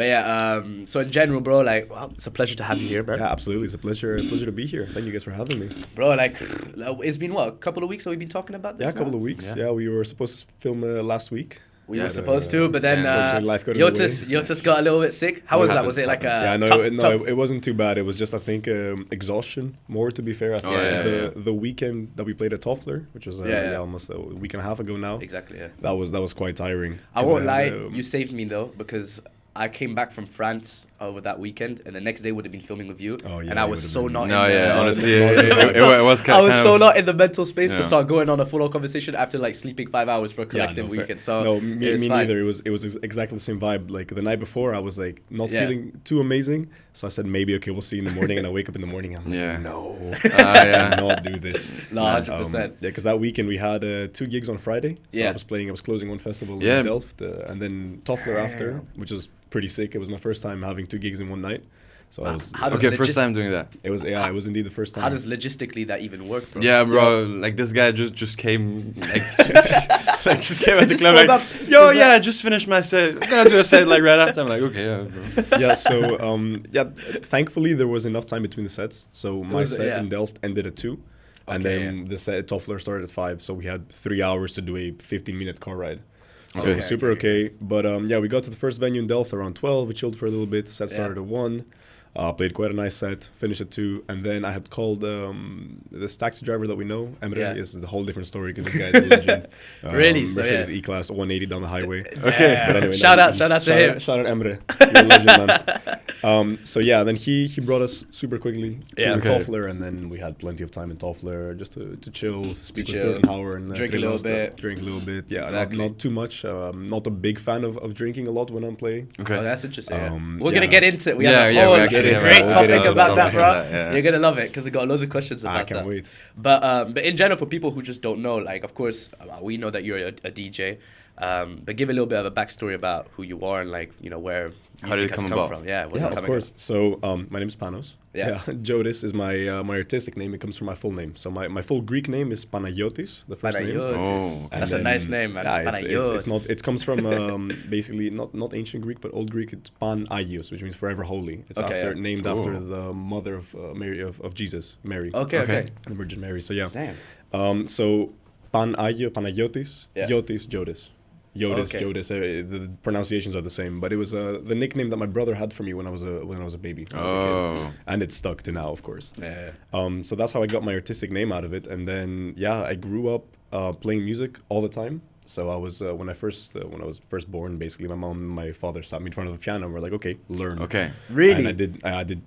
But yeah, so in general, bro, like, well, it's a pleasure to have you here, bro. Yeah, absolutely. It's a pleasure to be here. Thank you guys for having me. Bro, like, it's been what, a couple of weeks that we've been talking about this? Yeah, a couple of weeks. Yeah, we were supposed to film last week. We were supposed to, but then life got in the way. Yotis got a little bit sick. How was that? Was it like a tough? It wasn't too bad. It was just, I think, exhaustion more, to be fair. I think the weekend that we played at Toffler, which was almost a week and a half ago now. Exactly, yeah. That was quite tiring. I won't lie, you saved me though, because I came back from France over that weekend, and the next day would have been filming with you. Oh, yeah, and I was so not. Honestly, it was kind I of. was so not in the mental space to start going on a full-on conversation after like sleeping 5 hours for a collective weekend. So no, me neither. It was exactly the same vibe. Like the night before, I was like not feeling too amazing, so I said maybe we'll see in the morning, and I wake up in the morning, I'm like, no, I cannot do this. No, 100%. Yeah, because that weekend we had 2 gigs on Friday. So I was closing one festival in Delft, and then Toffler after, which was pretty sick. It was my first time having 2 gigs in one night. So I was first time doing that. It was indeed the first time. How does logistically that even work, bro? Yeah, bro. Like this guy just came just came at the club like, I just finished my set. I'm gonna do a set like right after. I'm like, okay, bro. Yeah, so thankfully there was enough time between the sets. So my set in Delft ended at 2. And then the set at Toffler started at 5. So we had 3 hours to do a 15-minute car ride. So it was super okay. But we got to the first venue in Delft around 12. We chilled for a little bit. Set started at 1. Played quite a nice set. Finished at 2. And then I had called this taxi driver that we know, Emre. It's a whole different story because this guy is a legend. Really? Mercedes E-Class 180 down the highway. Okay. But anyway, shout out to him. Shout out Emre. You're a legend, man. Then he brought us super quickly to Toffler, and then we had plenty of time in Toffler just to chill, speak with Turtenhauer, and drink a little bit. Yeah, exactly. not too much. Not a big fan of drinking a lot when I'm playing. Okay, that's interesting. We're gonna get into it. We have a whole great topic about that, bro. You're gonna love it because we got loads of questions about that. I can't wait. But in general, for people who just don't know, like, of course, we know that you're a DJ. But give a little bit of a backstory about who you are and, like, you know, where how did it come from. Of course. So my name is Panos. Jotis is my artistic name. It comes from my full name. So my full Greek name is Panayotis, the first name. That's a nice name, man. It's not. It comes from basically not ancient Greek, but Old Greek. It's Pan Agios, which means forever holy. It's named after the mother of Mary of Jesus, Mary. Okay. The Virgin Mary. So yeah. Damn. So Pan Agio, Panayotis, Jotis, Jotis. Jotis. The pronunciations are the same, but it was the nickname that my brother had for me when I was a baby. When I was a kid. And it stuck to now, of course. So that's how I got my artistic name out of it, and then I grew up playing music all the time. So I was when I was first born, basically my mom and my father sat me in front of the piano and were like, okay, learn. Okay. Really? And I did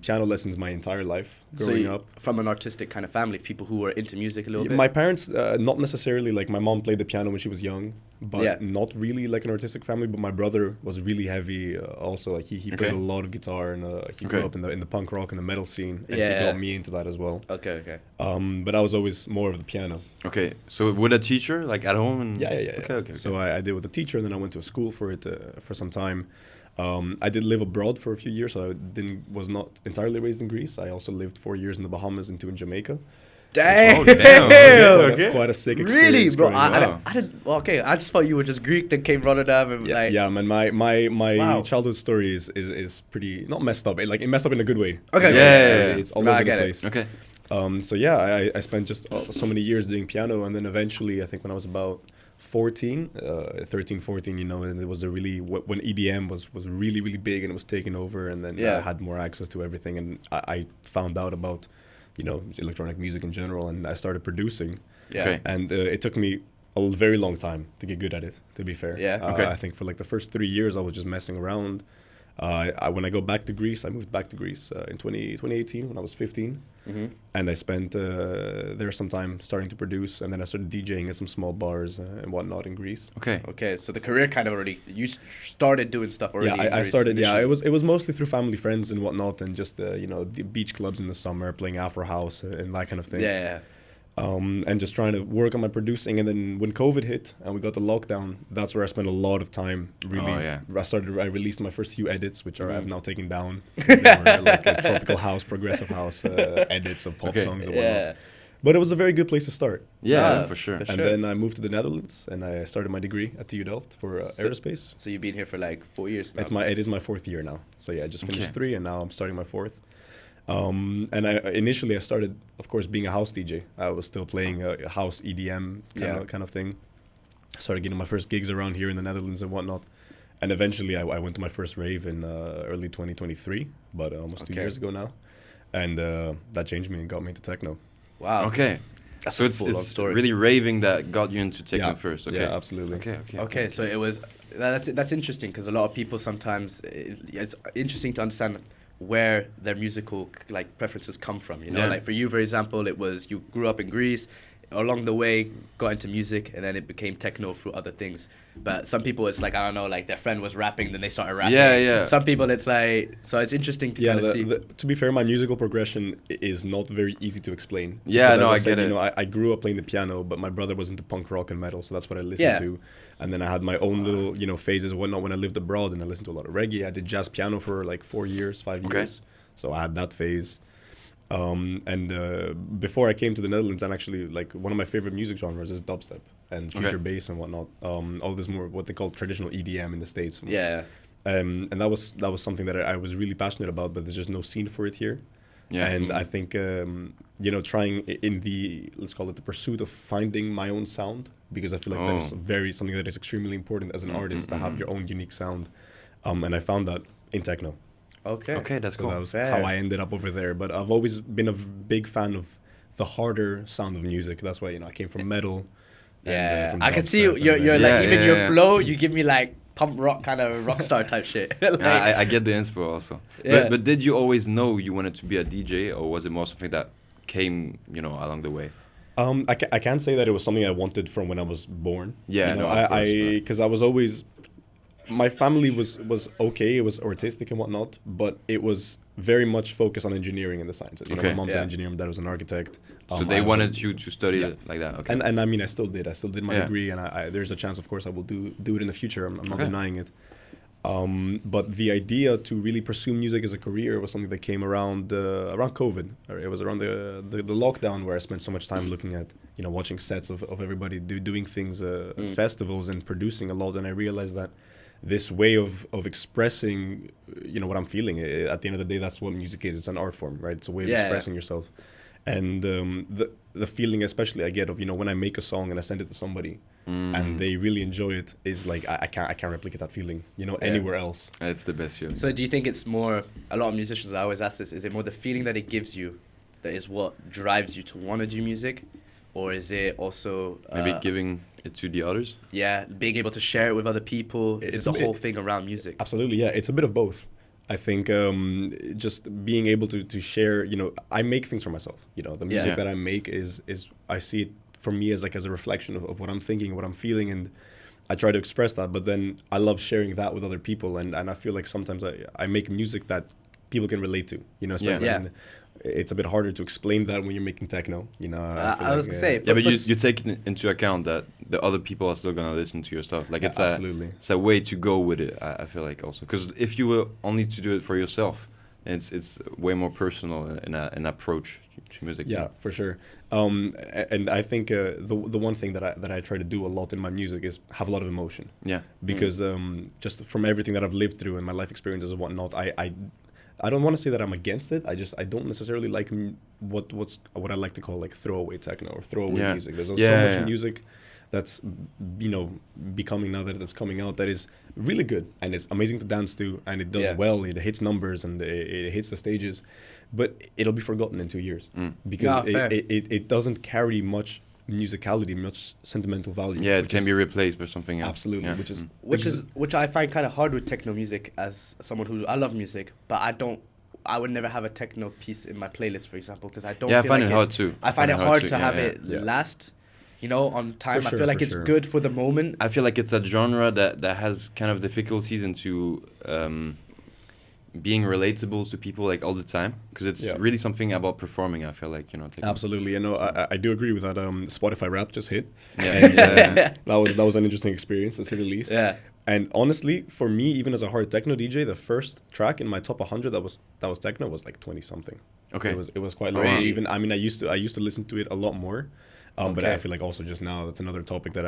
piano lessons my entire life growing up. From an artistic kind of family, people who were into music a little bit? My parents, not necessarily, like my mom played the piano when she was young, but not really like an artistic family. But my brother was really heavy also. Like he played a lot of guitar, and he grew up in the punk rock and the metal scene, and she got me into that as well. Okay. But I was always more of the piano. Okay, so with a teacher, like at home? Okay. So I did with a teacher, and then I went to a school for it for some time. I did live abroad for a few years, so I was not entirely raised in Greece. I also lived 4 years in the Bahamas and 2 in Jamaica. Damn! Okay. Quite a sick experience. Really, bro? I didn't. Well, okay, I just thought you were just Greek, then came Rotterdam, and man. My childhood story is pretty not messed up. It messed up in a good way. Okay. It's all over the place. Okay. I spent just so many years doing piano, and then eventually, I think when I was about 13, 14, and it was when EDM was really, really big and it was taking over, and then I had more access to everything, and I found out about, electronic music in general, and I started producing. And it took me a very long time to get good at it, to be fair. I think for like the first 3 years, I was just messing around. When I go back to Greece, I moved back to Greece in 2018 when I was 15. And I spent there some time starting to produce, and then I started DJing at some small bars and whatnot in Greece. Okay. So the career kind of you started doing stuff already. Yeah, I started. Initially. It was mostly through family, friends, and whatnot, and just the beach clubs in the summer, playing Afro house and that kind of thing. And just trying to work on my producing, and then when COVID hit and we got the lockdown, that's where I spent a lot of time. Really, I released my first few edits, which I've now taken down. They were like tropical house, progressive house edits of pop songs and whatnot. But it was a very good place to start. Yeah, for sure. And then I moved to the Netherlands and I started my degree at TU Delft for aerospace. So you've been here for like 4 years now? It is my 4th year now. So yeah, I just finished 3 and now I'm starting my 4th. And initially I started, of course, being a house DJ. I was still playing a house EDM kind of thing. Started getting my first gigs around here in the Netherlands and whatnot. And eventually I went to my first rave in early 2023, but almost 2 years ago now. And that changed me and got me into techno. Wow. Okay. That's so a it's story. really raving that got you into techno first. Okay. Yeah, absolutely. Okay. So it was that's interesting because a lot of people sometimes it's interesting to understand where their musical like preferences come from. You know, like for you, for example, it was you grew up in Greece. Along the way, got into music, and then it became techno through other things. But some people, it's like, I don't know, like their friend was rapping, then they started rapping. Yeah. Some people, it's like, so it's interesting to kind of see. To be fair, my musical progression is not very easy to explain. Yeah, no, I get it. You know, I grew up playing the piano, but my brother was into punk rock and metal, so that's what I listened to. And then I had my own little, you know, phases and whatnot when I lived abroad, and I listened to a lot of reggae. I did jazz piano for like 5 years. So I had that phase. Before I came to the Netherlands, and actually like one of my favorite music genres is dubstep and future bass and whatnot. All this more what they call traditional EDM in the States. Yeah. And that was something that I was really passionate about, but there's just no scene for it here. Yeah. And I think you know, trying in the, let's call it the pursuit of finding my own sound, because I feel like that is something that is extremely important as an artist to have your own unique sound. And I found that in techno. Okay, that's cool. That was how I ended up over there. But I've always been a big fan of the harder sound of music. That's why, you know, I came from metal. Yeah, from I can see you're like, even your flow, you give me like pump rock kind of rock star type shit. Like, I get the inspo also. Yeah. But did you always know you wanted to be a DJ, or was it more something that came, you know, along the way? I can't say that it was something I wanted from when I was born. Yeah, you know, because I was always, my family was okay, it was artistic and whatnot, but it was very much focused on engineering and the sciences. You know, my mom's an engineer, my dad was an architect. So they wanted you to study it like that. Okay. And I mean, I still did my degree, and I there's a chance, of course, I will do it in the future. I'm not denying it. But the idea to really pursue music as a career was something that came around COVID. Or it was around the lockdown where I spent so much time looking at, you know, watching sets of everybody doing things at festivals and producing a lot, and I realized that this way of expressing, you know, what I'm feeling. At the end of the day, that's what music is. It's an art form, right? It's a way of expressing yourself. And the feeling, especially I get of, you know, when I make a song and I send it to somebody and they really enjoy it, is like I can't replicate that feeling, you know, anywhere else. It's the best feeling. So do you think it's more, a lot of musicians, I always ask this, is it more the feeling that it gives you that is what drives you to want to do music? Or is it also maybe giving it to the others? Yeah, being able to share it with other people. It's the whole thing around music. Absolutely, yeah. It's a bit of both. I think just being able to share, you know, I make things for myself. You know, the music that I make is I see it for me as a reflection of what I'm thinking, what I'm feeling, and I try to express that. But then I love sharing that with other people, and I feel like sometimes I make music that people can relate to. You know, especially when it's a bit harder to explain that when you're making techno, you know. I was gonna say, but you take into account that the other people are still gonna listen to your stuff. Like it's a way to go with it. I feel like also, because if you were only to do it for yourself, it's way more personal in an approach to music. Yeah, for sure. And I think the one thing that I try to do a lot in my music is have a lot of emotion. Yeah. Because just from everything that I've lived through and my life experiences and whatnot, I don't want to say that I'm against it. I don't necessarily like what I like to call like throwaway techno or throwaway music. There's so much music that's, you know, becoming now that it's coming out that is really good and it's amazing to dance to, and it does well. It hits numbers and it hits the stages, but it'll be forgotten in 2 years because it doesn't carry much musicality, much sentimental value. Yeah, it can be replaced by something else. Absolutely, which I find kind of hard with techno music as someone who I love music, but I would never have a techno piece in my playlist, for example, because I don't. Yeah, I find it hard too. I find it hard to have it last, you know, on time. I feel like it's good for the moment. I feel like it's a genre that has kind of difficulties into being relatable to people like all the time, because it's really something about performing. I feel like, you know, absolutely. You know, I do agree with that. Spotify Rap just hit, and that was an interesting experience, to say the least. Yeah. And honestly, for me, even as a hard techno DJ, the first track in my top 100 that was techno was like 20 something. Okay. It was quite low. Really? Even I mean, I used to listen to it a lot more. But Okay. I feel like also just now that's another topic that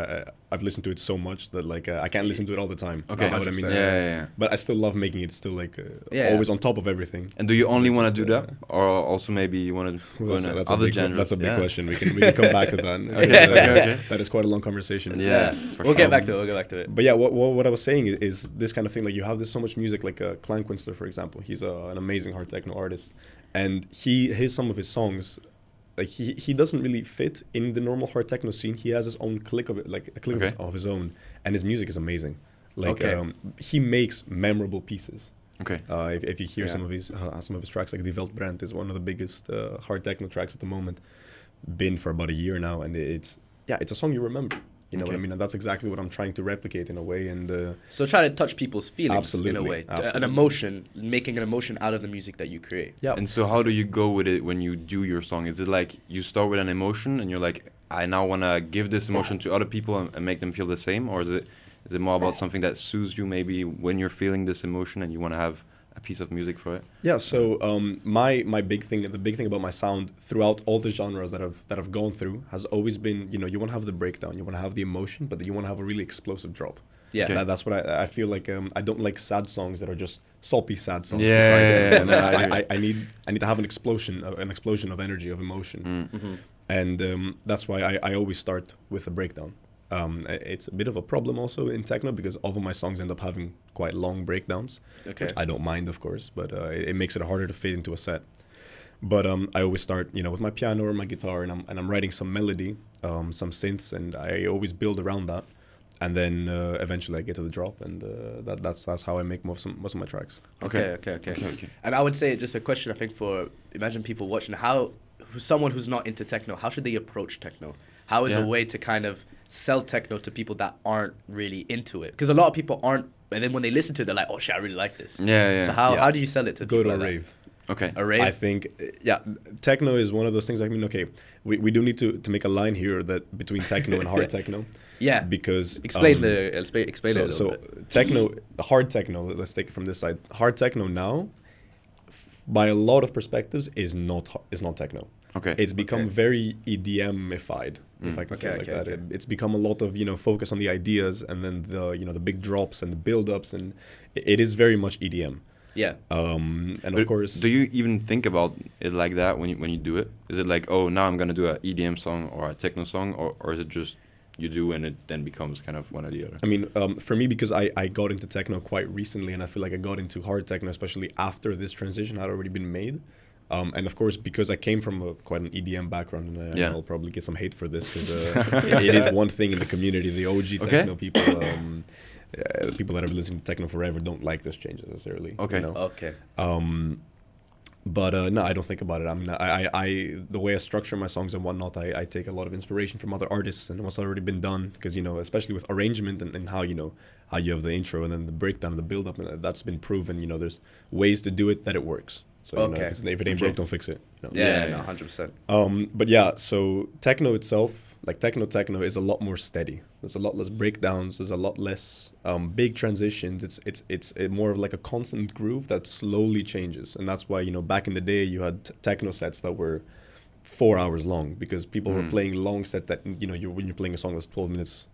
I've listened to it so much that like I can't listen to it all the time. Okay. You know what I mean? Yeah. But I still love making it still like Yeah. always on top of everything. And do you only want to Just, do that, or also maybe you want to go in That's other a big, genres? that's a big Yeah. question. We can come back to that. Okay. That is quite a long conversation. Yeah. for We'll sure. get back to it. We'll get back to it. But yeah, what I was saying is this kind of thing. Like you have this so much music, like Clan Quinster, for example. He's an amazing hard techno artist, and some of his songs, like he doesn't really fit in the normal hard techno scene. He has his own click of it, like a click Okay. of his own, and his music is amazing. Like Okay. he makes memorable pieces. Okay. If you hear Yeah. Mm-hmm. some of his tracks, like Die Weltbrand is one of the biggest hard techno tracks at the moment. Been for about a year now, and it's a song you remember. You know what I Okay. mean? And that's exactly what I'm trying to replicate in a way. And So try to touch people's feelings Absolutely, in a way. An absolutely. emotion, making an emotion out of the music that you create. yeah, And so how do you go with it when you do your song? Is it like you start with an emotion and you're like, I now want to give this emotion to other people and make them feel the same? Or is it more about something that soothes you maybe when you're feeling this emotion and you want to have a piece of music for it? yeah. So my big thing, the big thing about my sound throughout all the genres that I've gone through has always been, you want to have the breakdown, you want to have the emotion, but then you want to have a really explosive drop. Yeah. Okay. That's what I feel like. I don't like sad songs that are just soppy sad songs. Yeah, And no, I I need to have an explosion of energy, of emotion. Mm-hmm. And that's why I always start with a breakdown. It's a bit of a problem also in techno because all of my songs end up having quite long breakdowns, Okay. which I don't mind, of course, but it makes it harder to fit into a set. But I always start, with my piano or my guitar, and I'm writing some melody, some synths, and I always build around that. And then eventually I get to the drop, and that's how I make most of my tracks. Okay. And I would say just a question, I think, for imagine people watching, someone who's not into techno, how should they approach techno? How is a way to kind of sell techno to people that aren't really into it? Because a lot of people aren't, and then when they listen to it, they're like, oh shit, I really like this. Yeah. So how do you sell it to Go people to a like rave. that? Okay. A rave? I think, techno is one of those things. I mean, okay, we do need to make a line here that between techno and hard techno. Yeah. Because Explain it a little bit. Techno, hard techno. Let's take it from this side. Hard techno now, by a lot of perspectives, is not techno. Okay. It's become very EDM-ified, if I can say it like that. Okay. It's become a lot of focus on the ideas and then the big drops and the build-ups, and it is very much EDM. Yeah. And But of course, do you even think about it like that when you do it? Is it like, oh, now I'm gonna do an EDM song or a techno song, or is it just you do and it then becomes kind of one or the other? I mean, for me, because I got into techno quite recently, and I feel like I got into hard techno, especially after this transition had already been made. And of course, because I came from quite an EDM background, and I'll probably get some hate for this, because it is one thing in the community. The OG techno people, people that have been listening to techno forever don't like this change necessarily. Okay. Okay. But no, I don't think about it. I mean, I the way I structure my songs and whatnot, I take a lot of inspiration from other artists and what's already been done. Because especially with arrangement and how how you have the intro and then the breakdown and the build up, and that's been proven. There's ways to do it that it works. So if it ain't broke, don't fix it. Yeah, no, 100%. But yeah, so techno itself, like techno is a lot more steady. There's a lot less breakdowns. There's a lot less big transitions. It's more of like a constant groove that slowly changes, and that's why back in the day you had techno sets that were 4 hours long because people were playing long set that when you're playing a song that's 12 minutes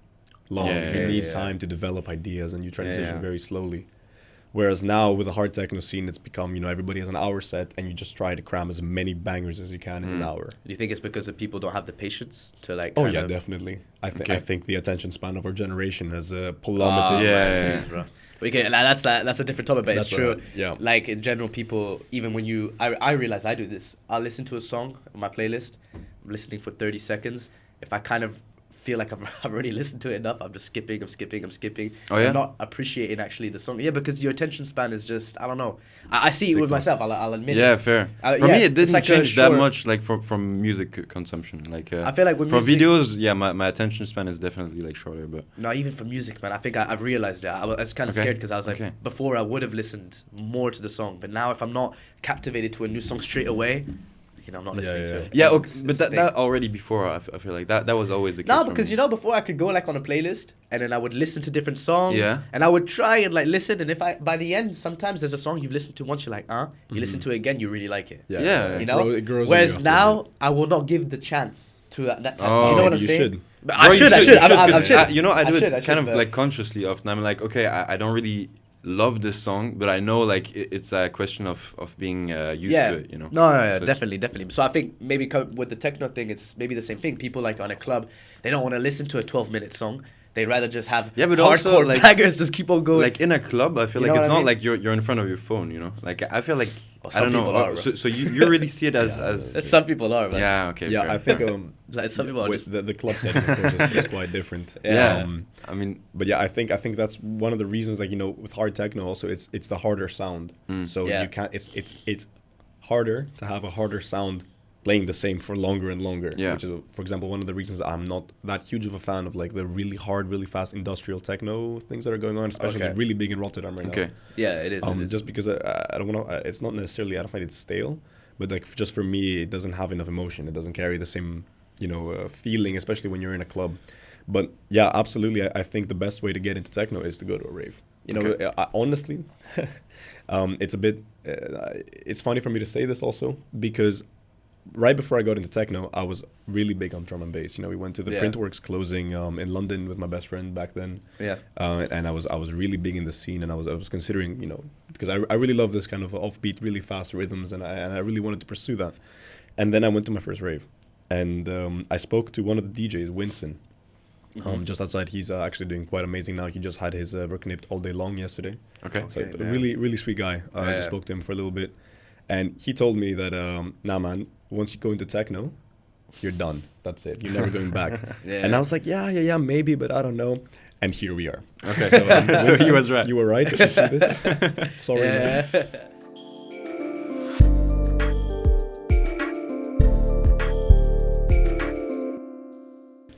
long, you need time to develop ideas and you transition very slowly. Whereas now with the hard techno scene, it's become, everybody has an hour set and you just try to cram as many bangers as you can in an hour. Do you think it's because people don't have the patience to like? Oh yeah, definitely. I think the attention span of our generation has plummeted. Okay, that's a different topic, but it's true. Yeah. Like in general, people, even when I realize I do this. I'll listen to a song on my playlist. I'm listening for 30 seconds. If I kind of feel like I've already listened to it enough, I'm just skipping. Oh, yeah? I'm not appreciating actually the song. Yeah, because your attention span is just, I don't know. I see it with myself, I'll admit it. Yeah, fair. For me, it didn't change that much, like from music consumption. Like I feel like when for music, videos, my attention span is definitely like shorter. But no, even for music, man, I think I've realized that. I was kind of scared because I was like, before I would have listened more to the song, but now if I'm not captivated to a new song straight away, I'm not listening to it. Yeah, okay, but that already before, I feel like that was always the case. No, because before I could go like on a playlist and then I would listen to different songs. Yeah. And I would try and like listen, and if by the end, sometimes there's a song you've listened to once, you're like, you listen to it again, you really like it. Yeah. You know? It grows. Whereas now, I will not give the chance to that type. Oh, you know what I'm you saying? should. But Bro, I should. I do should, it kind of like consciously often. I'm like, okay, I don't really love this song, but I know like it's a question of being used to it, No, so definitely. So I think maybe with the techno thing, it's maybe the same thing. People like on a club, they don't want to listen to a 12-minute song. They'd rather just have but hardcore also, like, bangers just keep on going. Like in a club, I feel like it's not like you're in front of your phone, Like I feel like I don't know. Are, so you really see it as some people are. Man. Yeah. Okay. Yeah, fair, I think like some people are just the club setting of course is quite different. Yeah. I mean, but yeah, I think that's one of the reasons. Like with hard techno, also it's the harder sound. So you can't. It's harder to have a harder sound playing the same for longer and longer. Yeah. Which is, for example, one of the reasons I'm not that huge of a fan of like the really hard, really fast industrial techno things that are going on, especially really big in Rotterdam right now. Yeah, it is. Just because I don't want to. It's not necessarily. I don't find it stale, but like just for me, it doesn't have enough emotion. It doesn't carry the same feeling, especially when you're in a club. But yeah, absolutely. I think the best way to get into techno is to go to a rave. Honestly, it's a bit. It's funny for me to say this also because right before I got into techno, I was really big on drum and bass. We went to the Printworks closing in London with my best friend back then. Yeah. And I was really big in the scene, and I was considering, because I really love this kind of offbeat, really fast rhythms, and I really wanted to pursue that. And then I went to my first rave, and I spoke to one of the DJs, Winston. Just outside. He's actually doing quite amazing now. He just had his Verknipt all day long yesterday. Okay. So really, really sweet guy. I just spoke to him for a little bit, and he told me that, nah, man, once you go into techno, you're done. That's it. You're never going back. And I was like, yeah, maybe, but I don't know. And here we are. Okay. So, so he was right. You were right. Did you see this? Sorry. Yeah.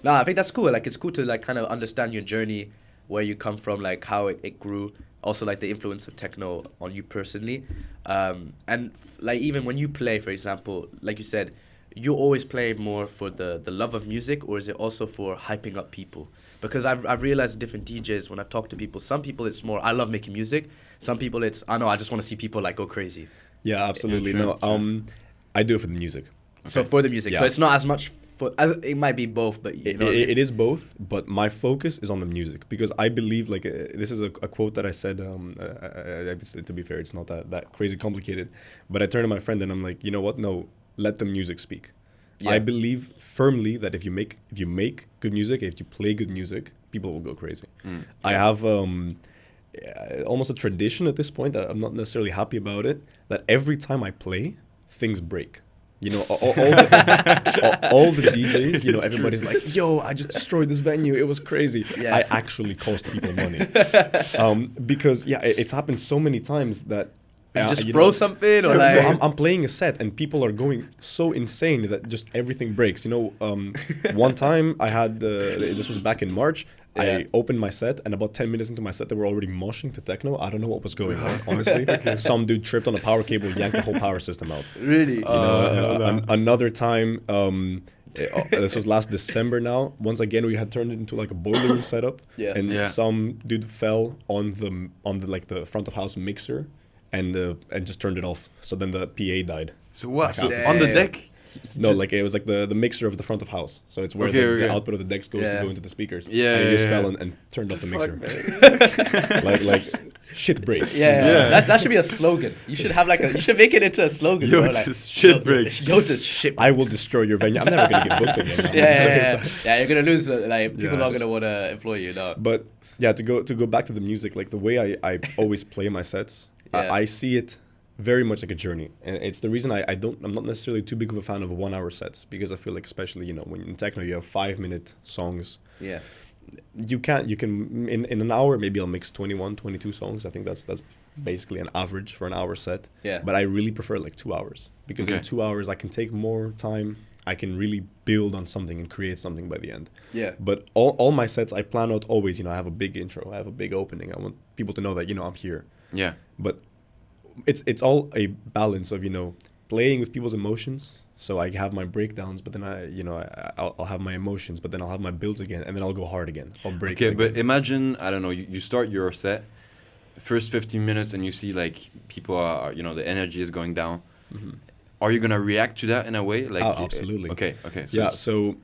No, I think that's cool. Like, it's cool to like kind of understand your journey, where you come from, like how it grew. Also, like the influence of techno on you personally, and like even when you play, for example, like you said, you always play more for the love of music, or is it also for hyping up people? Because I've realized different DJs when I've talked to people. Some people it's more I love making music. Some people it's I just want to see people like go crazy. Yeah, absolutely. Sure. I do it for the music. Okay. So for the music, so it's not as much. It might be both, but it is both. But my focus is on the music because I believe like this is a quote that I said. To be fair, it's not that crazy complicated. But I turned to my friend and I'm like, you know what? No, let the music speak. Yeah. I believe firmly that if you make good music, if you play good music, people will go crazy. I have almost a tradition at this point that I'm not necessarily happy about it. That every time I play, things break. All the DJs, everybody's like, yo, I just destroyed this venue. It was crazy. Yeah. I actually cost people money. Because, it's happened so many times that... You just throw something? Or like... So I'm playing a set and people are going so insane that just everything breaks. One time I had... this was back in March. Yeah. I opened my set and about 10 minutes into my set, they were already moshing to techno. I don't know what was going on, honestly. Some dude tripped on a power cable, yanked the whole power system out. Really? Another time, this was last December now. Once again, we had turned it into like a boiler room setup. Yeah. And some dude fell on the front of house mixer and just turned it off. So then the PA died. So what? So on the deck? No, like it was like the mixer of the front of house. So it's where the output of the decks goes to go into the speakers. Yeah. And he just fell and turned off the mixer. like shit breaks. Yeah. That should be a slogan. You should have you should make it into a slogan. Jotis shit breaks. Jotis shit breaks. I will destroy your venue. I'm never gonna get booked again. Yeah, you're gonna lose. People are gonna want to employ you. No. But yeah, to go back to the music, like the way I always play my sets, I see it very much like a journey, and it's the reason I'm not necessarily too big of a fan of 1 hour sets because I feel like especially when in techno you have 5-minute songs. Yeah, you can in an hour maybe I'll mix 21, 22 songs. I think that's basically an average for an hour set. Yeah, but I really prefer like 2 hours because in 2 hours I can take more time. I can really build on something and create something by the end. Yeah. But all my sets I plan out always. I have a big intro. I have a big opening. I want people to know that I'm here. Yeah. But it's all a balance of playing with people's emotions So I have my breakdowns, but then I'll have my emotions, but then I'll have my builds again, and then I'll go hard again. I'll break. Okay, but imagine, I don't know, you start your set, first 15 minutes, and you see like people are, the energy is going down. Mm-hmm. Are you gonna react to that in a way? Like absolutely. Okay. So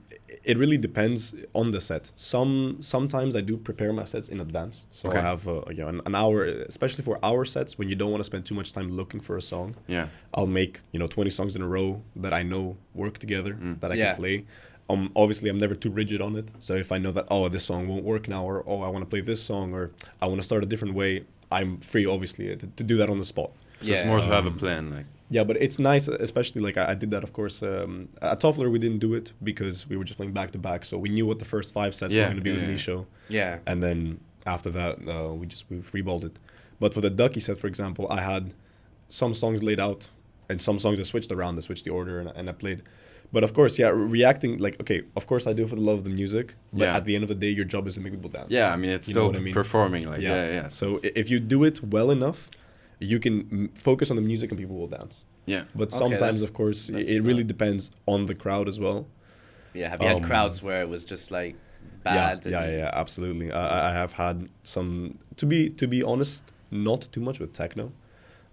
it really depends on the set. Sometimes I do prepare my sets in advance. So I have an hour, especially for hour sets when you don't want to spend too much time looking for a song. Yeah. I'll make 20 songs in a row that I know work together, that I can play. Obviously I'm never too rigid on it. So if I know that this song won't work now, or I want to play this song, or I want to start a different way, I'm free obviously to do that on the spot. So it's more to have a plan, like. Yeah, but it's nice, especially like I did that, of course. At Toffler, we didn't do it because we were just playing back to back. So we knew what the first 5 sets were going to be with Nisho. Yeah. And then after that, we freeballed it. But for the Ducky set, for example, I had some songs laid out and some songs I switched around. I switched the order and I played. But of course, reacting, like, okay, of course I do it for the love of the music. But at the end of the day, your job is to make people dance. Yeah, I mean, it's still performing. Like, yeah. So if you do it well enough, you can focus on the music and people will dance. Yeah. But sometimes, of course, it really depends on the crowd as well. Yeah. Have you had crowds where it was just like bad? Yeah, absolutely. I have had some, to be honest, not too much with techno.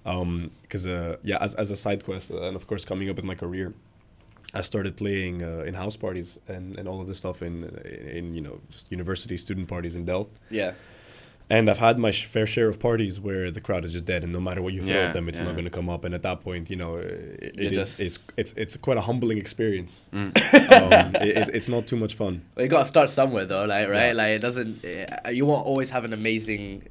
Because, as a side quest, and of course, coming up with my career, I started playing in house parties and all of this stuff in just university student parties in Delft. Yeah. And I've had my fair share of parties where the crowd is just dead, and no matter what you throw at them, it's not going to come up. And at that point, it's quite a humbling experience. It's not too much fun. Well, you got to start somewhere, though, right? Yeah. Like it doesn't. You won't always have an amazing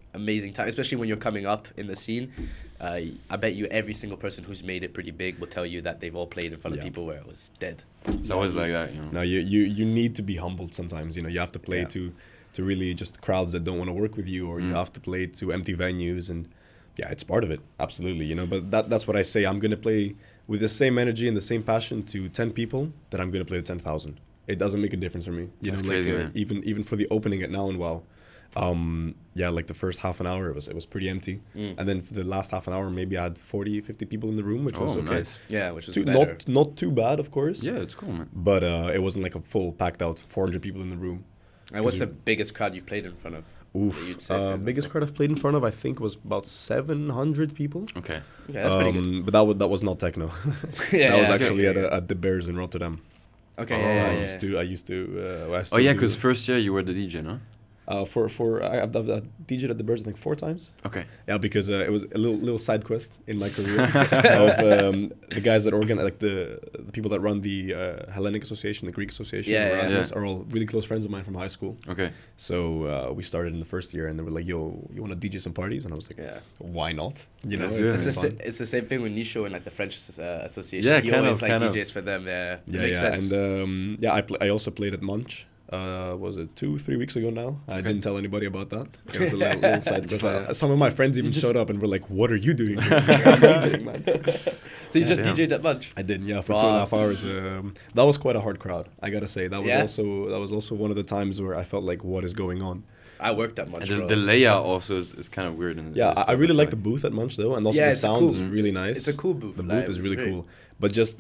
time, especially when you're coming up in the scene. I bet you every single person who's made it pretty big will tell you that they've all played in front of people where it was dead. It's always like that, No, you need to be humbled sometimes. You have to play to really just crowds that don't want to work with you, or you have to play to empty venues, and it's part of it, absolutely. But that's what I say. I'm gonna play with the same energy and the same passion to 10 people that I'm gonna play to 10,000. It doesn't make a difference for me. That's crazy, man. Even for the opening at Now and Wow, like the first half an hour it was pretty empty, and then for the last half an hour maybe I had 40-50 people in the room, which was okay. Nice. Yeah, which is better. Not too bad, of course. Yeah, it's cool, man. But it wasn't like a full packed out 400 people in the room. And what's the biggest crowd you've played in front of? Biggest crowd I've played in front of, I think, was about 700 people. Okay, that's pretty good. But that was not techno. That was actually at the Bears in Rotterdam. Okay, I used to. Because first year you were the DJ, no? I've DJ'd at the Bears I think 4 times. Okay. Yeah, because it was a little side quest in my career of the guys that organize, like the people that run the Hellenic Association, the Greek Association, Erasmus, are all really close friends of mine from high school. Okay. So we started in the first year, and they were like, "Yo, you want to DJ some parties?" And I was like, "Why not?" It's the same thing with Nisho and like the French association. Yeah, he always DJs for them. Makes sense. And I also played at Munch. Was it 2-3 weeks ago now? I didn't tell anybody about that. It was a little side because some of my friends even showed up and were like, "What are you doing?" DJing, man. So you just DJ'd that much? I did, for 2.5 hours. That was quite a hard crowd, I gotta say. That was also one of the times where I felt like, what is going on? I worked at Munch. And the layout also is kind of weird. I really like the booth at Munch though, and also the sound is really nice. It's a cool booth. The booth is really cool, but just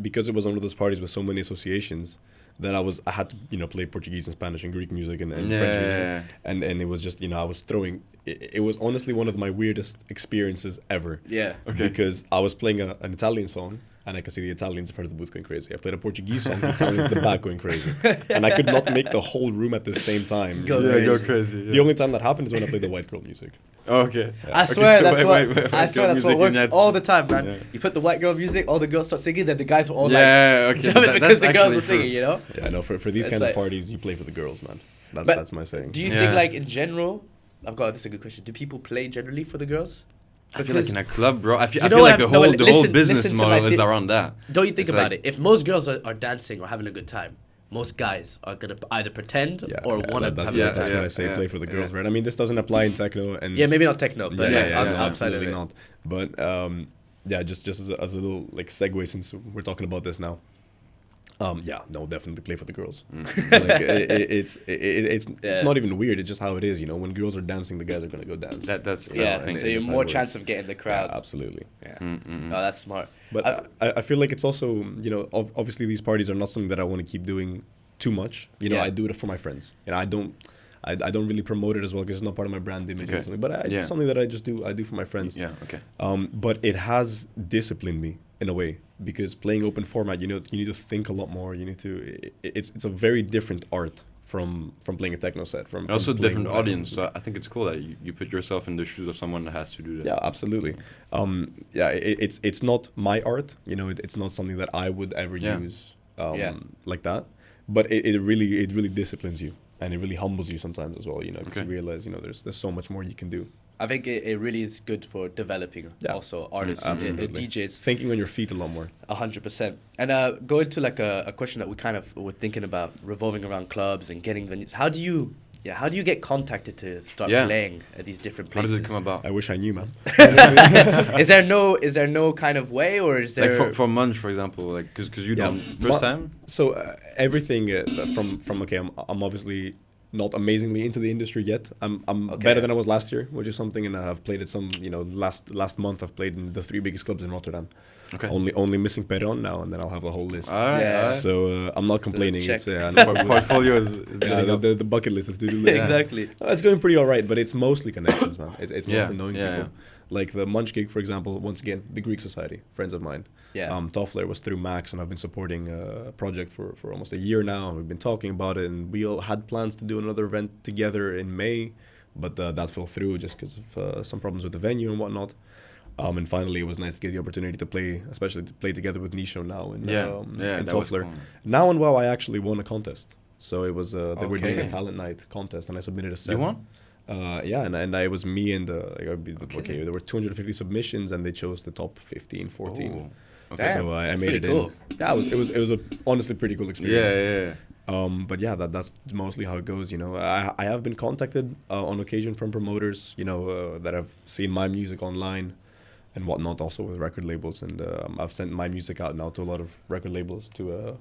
because it was one of those parties with so many associations, that I had to play Portuguese and Spanish and Greek music and French music, and it was just I was throwing. It was honestly one of my weirdest experiences ever. Yeah. Okay. Because I was playing an Italian song, and I could see the Italians in front of the booth going crazy. I played a Portuguese song, the Italians in the back going crazy, and I could not make the whole room at the same time. Go crazy. The only time that happened is when I played the white girl music. Okay. I swear that's what works all the time, man. Yeah. You put the white girl music, all the girls start singing, then the guys will all jumping because the girls are singing, Yeah, I know. For these kind of parties, you play for the girls, man. That's my saying. Do you think, like, in general, this is a good question, do people play generally for the girls? I feel like in a club, bro. I feel like the whole business model is around that. Don't you think about it? If most girls are dancing or having a good time, most guys are going to either pretend or want to have a good time. That's what I say, play for the girls, right? I mean, this doesn't apply in techno. And maybe not techno, but outside of it. Not. But, just as a little like segue, since we're talking about this now. Yeah, no, definitely play for the girls. Like, it's not even weird. It's just how it is, you know. When girls are dancing, the guys are gonna go dance. That's yeah. the thing. So you're more chance of getting the crowd. Yeah, absolutely. Yeah. No, that's smart. But I feel like it's also, you know, obviously these parties are not something that I want to keep doing too much. You know, I do it for my friends. You know, I don't really promote it as well because it's not part of my brand image or something. But it's something that I do for my friends. Yeah. Okay. But it has disciplined me in a way, because playing open format, you know, you need to think a lot more. You need to. It's a very different art from playing a techno set. From also different audience. So I think it's cool that you put yourself in the shoes of someone that has to do that. Yeah, absolutely. It's not my art. You know, it's not something that I would ever use like that. But it really disciplines you, and it really humbles you sometimes as well. You know, because you realize, you know, there's so much more you can do. I think it really is good for developing also artists and DJs. Thinking on your feet a lot more. 100%. And go into like a question that we kind of were thinking about, revolving around clubs and getting venues. How do you get contacted to start playing at these different places? How does it come about? I wish I knew, man. Is there no kind of way, or is there like for Munch, for example, like because you done first time? So everything from okay, I'm obviously not amazingly into the industry yet. I'm better than I was last year, which is something, and I've played at some, you know, last month I've played in the 3 biggest clubs in Rotterdam. Okay. Only missing Perron now, and then I'll have the whole list. So I'm not complaining. It's portfolio is the bucket list, the to-do list. Exactly. It's going pretty all right, but it's mostly connections, man. It's mostly knowing people. Like the Munch gig, for example, once again, the Greek Society, friends of mine. Toffler was through Max, and I've been supporting a project for almost a year now, and we've been talking about it, and we all had plans to do another event together in May, but that fell through just because of some problems with the venue and whatnot. And finally, it was nice to get the opportunity to play, especially to play together with Nisho now and Toffler. Cool. Now and WoW, I actually won a contest. So it was they were doing a talent night contest, and I submitted a set. You won? And I was me and there were 250 submissions, and they chose the top 15, 14. Oh. Okay. So I made it cool. in. Yeah, it was a honestly pretty cool experience. Yeah. But yeah, that's mostly how it goes. You know, I have been contacted on occasion from promoters, you know, that have seen my music online and whatnot, also with record labels, and I've sent my music out now to a lot of record labels to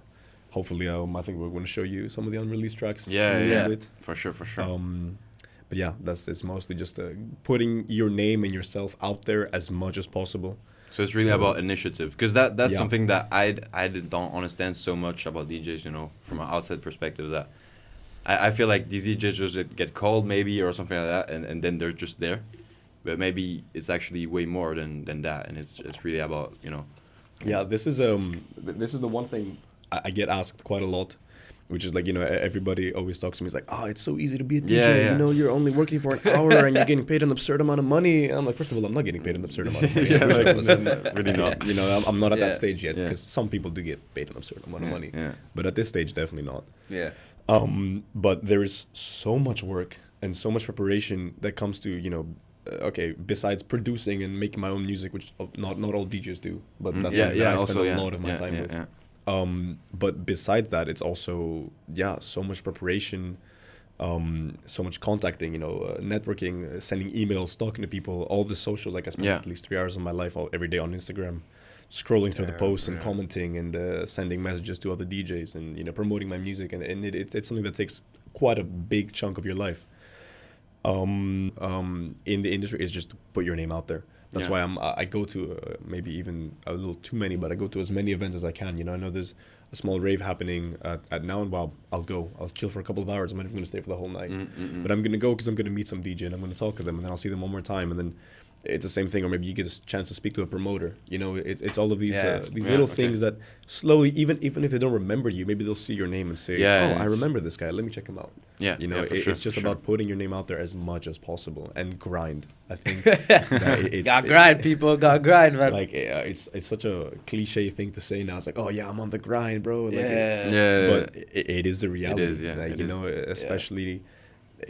hopefully I think we're going to show you some of the unreleased tracks. For sure. But yeah, it's mostly just putting your name and yourself out there as much as possible. So it's really about initiative, because that's something that I don't understand so much about DJs, you know, from an outside perspective, that I feel like these DJs just get called maybe or something like that, and then they're just there. But maybe it's actually way more than that, and it's really about, you know. Yeah, this is the one thing I get asked quite a lot, which is like, you know, everybody always talks to me. It's like, oh, it's so easy to be a DJ. You know, you're only working for an hour and you're getting paid an absurd amount of money. And I'm like, first of all, I'm not getting paid an absurd amount of money. Really not. You know, I'm not at that stage yet, because some people do get paid an absurd amount of money. But at this stage, definitely not. But there is so much work and so much preparation that comes to, you know, besides producing and making my own music, which not all DJs do, but that's something that I spend a lot of my time with. But besides that, it's also so much preparation, so much contacting, you know, networking, sending emails, talking to people, all the socials. Like I spend at least 3 hours of my life every day on Instagram, scrolling through the posts and commenting and sending messages to other DJs and, you know, promoting my music, and it's something that takes quite a big chunk of your life. In the industry is just to put your name out there. That's why I go to maybe even a little too many, but I go to as many events as I can. You know, I know there's a small rave happening at now and wow, I'll go. I'll chill for a couple of hours. I'm not even going to stay for the whole night. But I'm going to go because I'm going to meet some DJ and I'm going to talk to them, and then I'll see them one more time, and then it's the same thing. Or maybe you get a chance to speak to a promoter. You know, it's all of these little things that slowly, even if they don't remember you, maybe they'll see your name and say, I remember this guy. Let me check him out. You know, it's just about putting your name out there as much as possible and grind. I think gotta grind, people. Gotta grind, man. Like it's such a cliche thing to say now. It's like, oh yeah, I'm on the grind, bro. Like, but it is the reality. It is, like, you know, especially.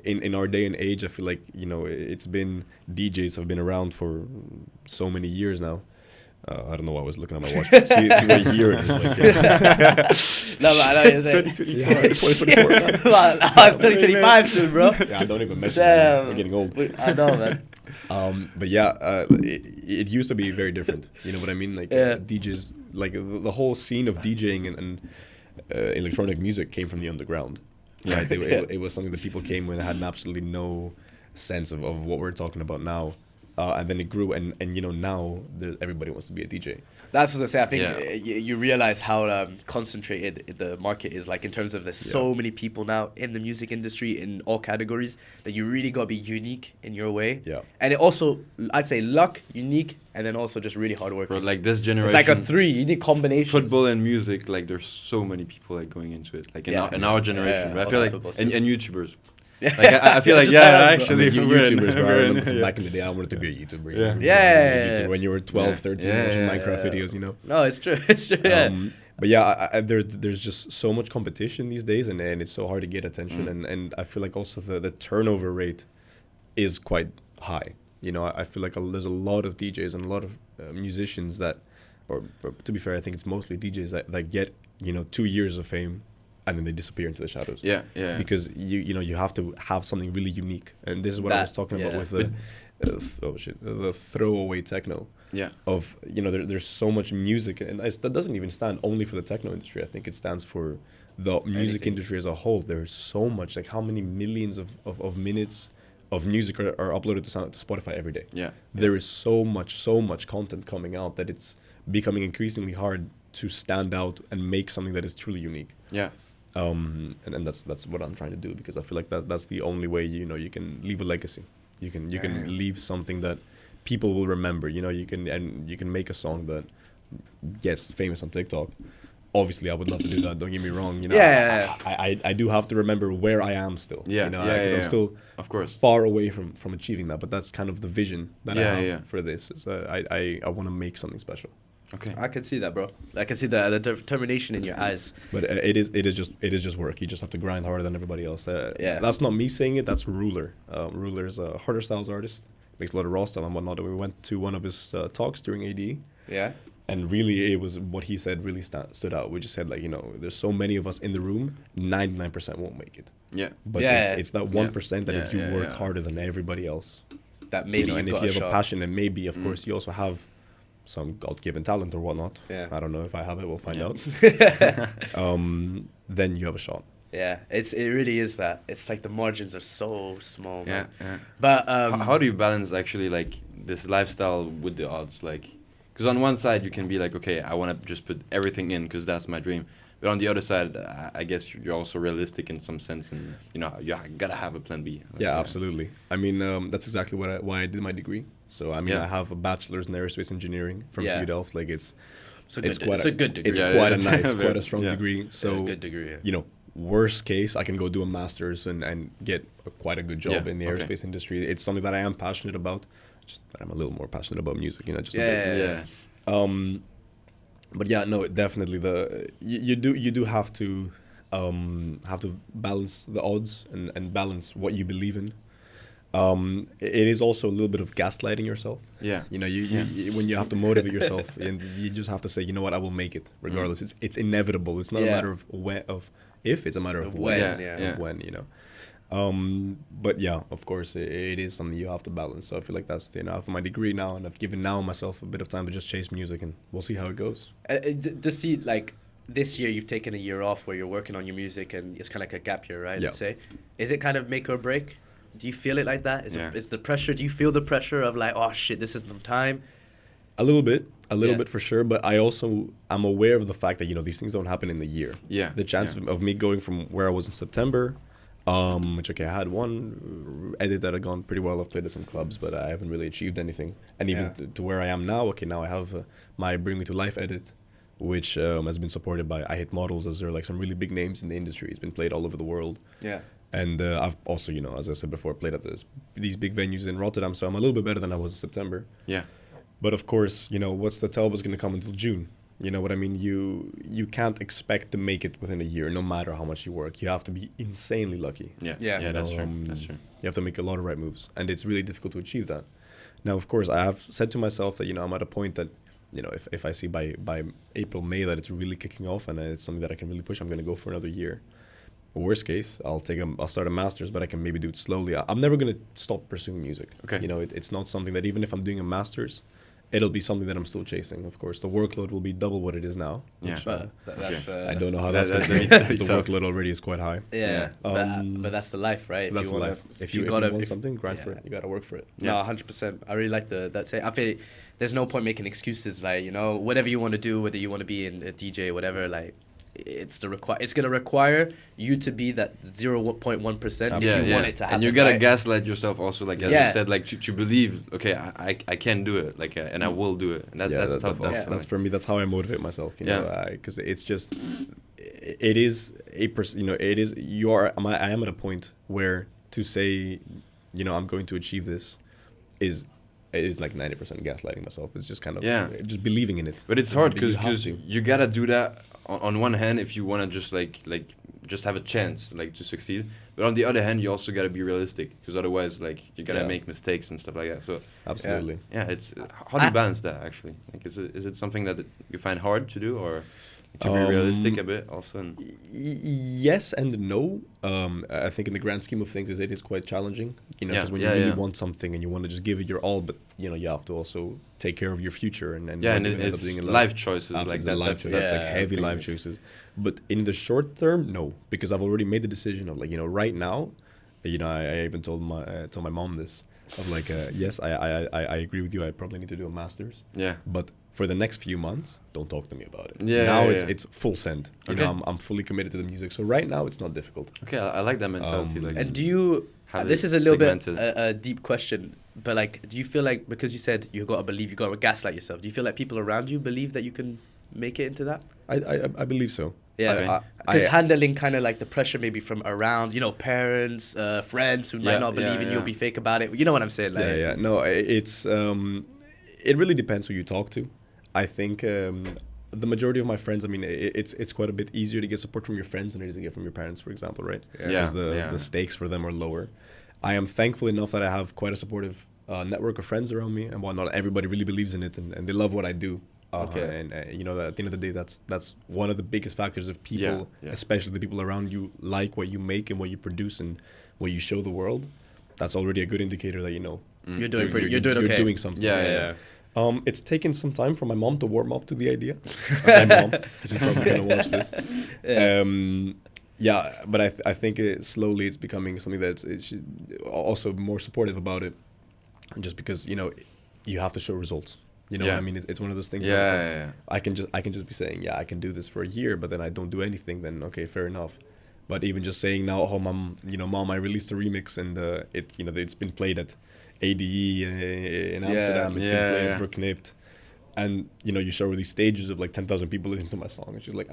In our day and age, I feel like, you know, it's been DJs have been around for so many years now. I don't know why I was looking at my watch. see what year it is. Like, No, but I know you're saying. 2024. Well, it's 2025 soon, bro. Yeah, don't even mention it. We're getting old. I know, man. But it used to be very different. You know what I mean? Like DJs, like the whole scene of DJing and electronic music came from the underground. Right? It was something that people came with and had absolutely no sense of what we're talking about now. And then it grew, and now everybody wants to be a DJ. That's what I say. I think you realize how concentrated the market is. Like in terms of there's so many people now in the music industry in all categories that you really gotta be unique in your way. Yeah. And it also, I'd say, luck, unique, and then also just really hard work. Bro, like this generation, it's like a 3. You need combinations. Football and music, like there's so many people like going into it. Like in our generation, I feel like, and YouTubers. Like I feel like actually YouTubers, bro. I remember from back in the day, I wanted to be a YouTuber. YouTuber when you were 12, 13, watching Minecraft videos, No, it's true. It's true. But there's just so much competition these days, and it's so hard to get attention. And I feel like also the turnover rate is quite high. I feel like there's a lot of DJs and a lot of musicians that, or to be fair, I think it's mostly DJs that get 2 years of fame, and then they disappear into the shadows. Yeah. Because you have to have something really unique, and this is what I was talking about with the throwaway techno. Yeah. Of there's so much music, and that doesn't even stand only for the techno industry. I think it stands for the music industry as a whole. There's so much, like how many millions of minutes of music are uploaded to Spotify every day. Yeah. There is so much content coming out that it's becoming increasingly hard to stand out and make something that is truly unique. Yeah. And that's what I'm trying to do, because I feel like that's the only way you can leave a legacy. You can leave something that people will remember. You can make a song that gets famous on TikTok. Obviously, I would love to do that. Don't get me wrong. I do have to remember where I am still. Because I'm still, of course, far away from achieving that. But that's kind of the vision that I have for this. Is I want to make something special. Okay, I can see that, bro. I can see the determination in your eyes. But it is just work. You just have to grind harder than everybody else. That's not me saying it. That's Ruler. Ruler is a harder styles artist. Makes a lot of raw style and whatnot. We went to one of his talks during AD. Yeah. And really, it was what he said really stood out. We just said, like, there's so many of us in the room, 99% won't make it. Yeah. But it's that 1% that if you work harder than everybody else, that maybe and if you have a passion, and maybe, of course, you also have some God-given talent or whatnot. Yeah. I don't know if I have it. We'll find out. Then you have a shot. Yeah, it really is that. It's like the margins are so small, man. Yeah. But how do you balance actually like this lifestyle with the odds? Like, because on one side you can be like, okay, I want to just put everything in because that's my dream. But on the other side, I guess you're also realistic in some sense, and you gotta have a plan B. Like, absolutely. I mean, that's exactly why I did my degree. So I mean, I have a bachelor's in aerospace engineering from TU Delft. Like it's quite a good degree. It's quite a nice, quite a strong degree. So good degree. Worst case, I can go do a master's and get quite a good job in the aerospace industry. It's something that I am passionate about. Just that I'm a little more passionate about music, just a bit. But no, definitely you do have to balance the odds and balance what you believe in. It is also a little bit of gaslighting yourself. Yeah. You when you have to motivate yourself, and you just have to say, you know what, I will make it regardless. It's inevitable. It's not a matter of if, it's a matter of when. But of course, it is something you have to balance. So I feel like that's for my degree now, and I've given myself a bit of time to just chase music, and we'll see how it goes. To see, like, this year you've taken a year off where you're working on your music, and it's kind of like a gap year, right? Yeah. Let's say, is it kind of make or break? Do you feel it like that? Is the pressure? Do you feel the pressure of like, oh shit, this isn't the time? A little bit for sure, but I'm aware of the fact that these things don't happen in a year. Yeah. The chance of me going from where I was in September, which I had one edit that had gone pretty well. I've played at some clubs, but I haven't really achieved anything. And even to where I am now, now I have my Bring Me to Life edit, which has been supported by I Hate Models, as they're like some really big names in the industry. It's been played all over the world. Yeah. And I've also, as I said before, played at these big venues in Rotterdam, so I'm a little bit better than I was in September. Yeah. But of course, what's the tell was going to come until June. You know what I mean? You can't expect to make it within a year, no matter how much you work. You have to be insanely lucky. Yeah, that's true. That's true. You have to make a lot of right moves, and it's really difficult to achieve that. Now, of course, I have said to myself that I'm at a point that if I see by April, May that it's really kicking off and it's something that I can really push, I'm going to go for another year. Worst case, I'll start a master's, but I can maybe do it slowly. I'm never going to stop pursuing music. Okay. It's not something that even if I'm doing a master's it'll be something that I'm still chasing. Of course, the workload will be double what it is now. Yeah, Which, that's I don't know how that's going to be. The workload already is quite high. Yeah, but that's the life, right? That's the life. If you want something, grind for it. You got to work for it. No, 100%. I really like that saying. I feel there's no point making excuses. Like, you know, whatever you want to do, whether you want to be a DJ, whatever, like, it's gonna require you to be that 0.1% if you want it to happen. And you gotta gaslight yourself also, like as you said, like to believe, okay, I can do it, like, and I will do it. And that's tough. That's for me. That's how I motivate myself. You know, because it's just, it is you know, it is. I am at a point where to say, you know, I'm going to achieve this, is like 90% gaslighting myself. It's just kind of just believing in it. But it's hard because you gotta do that. On one hand, if you want to just like just have a chance like to succeed, but on the other hand, you also got to be realistic, because otherwise, like, you gotta make mistakes and stuff like that. So absolutely, it's how do you balance that actually? Like, is it something that you find hard to do, or to be realistic a bit also? Yes and no. I think in the grand scheme of things, it is quite challenging. You know, because when you really want something and you want to just give it your all, but you know, you have to also take care of your future and it's life choices like that. That's like heavy life choices. But in the short term, no, because I've already made the decision of, like, you know, right now, you know, I even told my mom this, of like, yes, I agree with you. I probably need to do a master's. Yeah. But for the next few months, don't talk to me about it. It's full send. You know, I'm fully committed to the music. So right now, it's not difficult. Okay, I like that mentality. And do you? This is a little bit a deep question, but like, do you feel like, because you said you got to believe, you got to gaslight yourself, do you feel like people around you believe that you can make it into that? I believe so. Yeah, because handling kind of like the pressure maybe from around, you know, parents, friends who might not believe in you, be fake about it. You know what I'm saying? Like, No, it's it really depends who you talk to. I think the majority of my friends, I mean, it's quite a bit easier to get support from your friends than it is to get from your parents, for example, right? Because the stakes for them are lower. I am thankful enough that I have quite a supportive network of friends around me, and while not everybody really believes in it, and they love what I do. And you know, that at the end of the day, that's one of the biggest factors of people, especially the people around you, like what you make and what you produce and what you show the world. That's already a good indicator that, you know, you're doing okay. You're doing something. It's taken some time for my mom to warm up to the idea. My mom, she's probably gonna watch this. But I think slowly it's becoming something that's also more supportive about it, just because, you know, you have to show results. You know what I mean? It's one of those things. I can just be saying, I can do this for a year, but then I don't do anything. Then okay, fair enough. But even just saying now, oh, mom, I released a remix, and it's been played at ADE in Amsterdam. It's been played for Verknipt, and you know, you show these stages of like 10,000 people listening to my song, and she's like,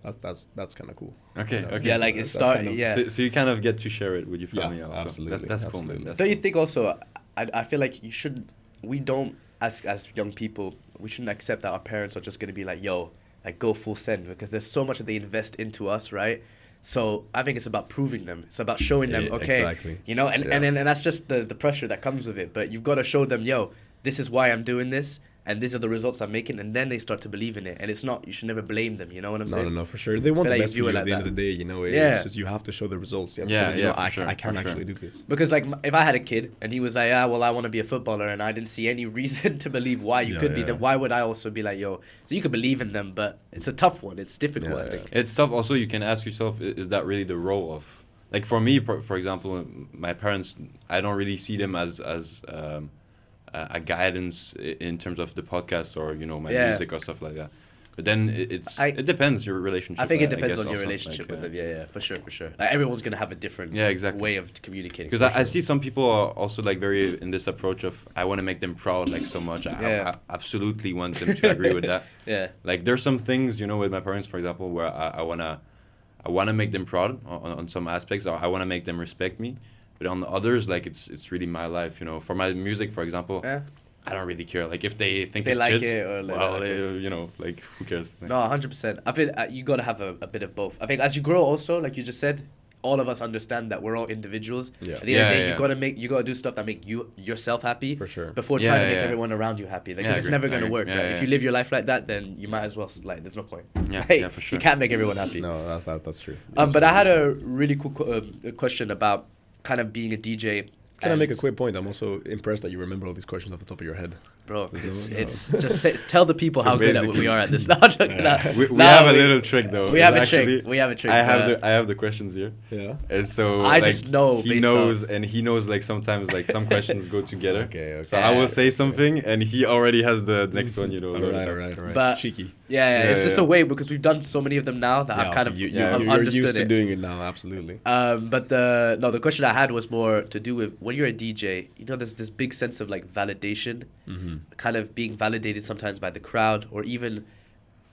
that's kind of cool. Okay. Yeah, like it started. So you kind of get to share it with your family. Also. Absolutely. That's cool, man. Don't you think also? I feel like you should. We don't. As young people, we shouldn't accept that our parents are just going to be like, yo, like, go full send, because there's so much that they invest into us, right? So I think it's about proving them. It's about showing them, okay, exactly. You know, and that's just the pressure that comes with it. But you've got to show them, yo, this is why I'm doing this, and these are the results I'm making, and then they start to believe in it. And it's not, you should never blame them, you know what I'm saying? No, for sure. They want the best for you at the end of the day, you know. It's just, you have to show the results. You have to show, I can actually do this. Because, like, if I had a kid and he was like, I want to be a footballer, and I didn't see any reason to believe why you could be, then why would I also be like, yo, so you could believe in them, but it's a tough one. It's difficult, I think. It's tough. Also, you can ask yourself, is that really the role of, like, for me, for example, my parents, I don't really see them as a guidance in terms of the podcast or, you know, my music or stuff like that. But then it depends your relationship. I think it depends on your relationship with them. Yeah, for sure. Like, everyone's gonna have a different way of communicating. Because I see some people are also like very in this approach of, I want to make them proud like so much. I absolutely want them to agree with that. Yeah. Like, there's some things, you know, with my parents, for example, where I wanna make them proud on some aspects, or I wanna make them respect me. But on the others, like, it's really my life, you know. For my music, for example, I don't really care. Like, if they think it's like shit, it, or like, you know, like, who cares? No, 100%. I feel you gotta have a bit of both. I think as you grow, also, like you just said, all of us understand that we're all individuals. At the end of the day, you gotta do stuff that make yourself happy. For sure. Before trying to make everyone around you happy. Like, it's never gonna work. Right? If you live your life like that, then you might as well, like, there's no point. Yeah, for sure. You can't make everyone happy. No, that's true. But I had a really cool question about kind of being a DJ. Can I make a quick point? I'm also impressed that you remember all these questions off the top of your head. Bro, it's just tell the people so how good we are at this. We have a little trick though. We have a trick. I have the questions here. Yeah. And so I just know he knows like sometimes like some questions go together. Okay. So I will say something and he already has the next one, All right. But cheeky. Yeah, it's just a way because we've done so many of them now that I've kind of you're used to doing it now, absolutely. But the question I had was more to do with when you're a DJ, there's this big sense of like validation, kind of being validated sometimes by the crowd, or even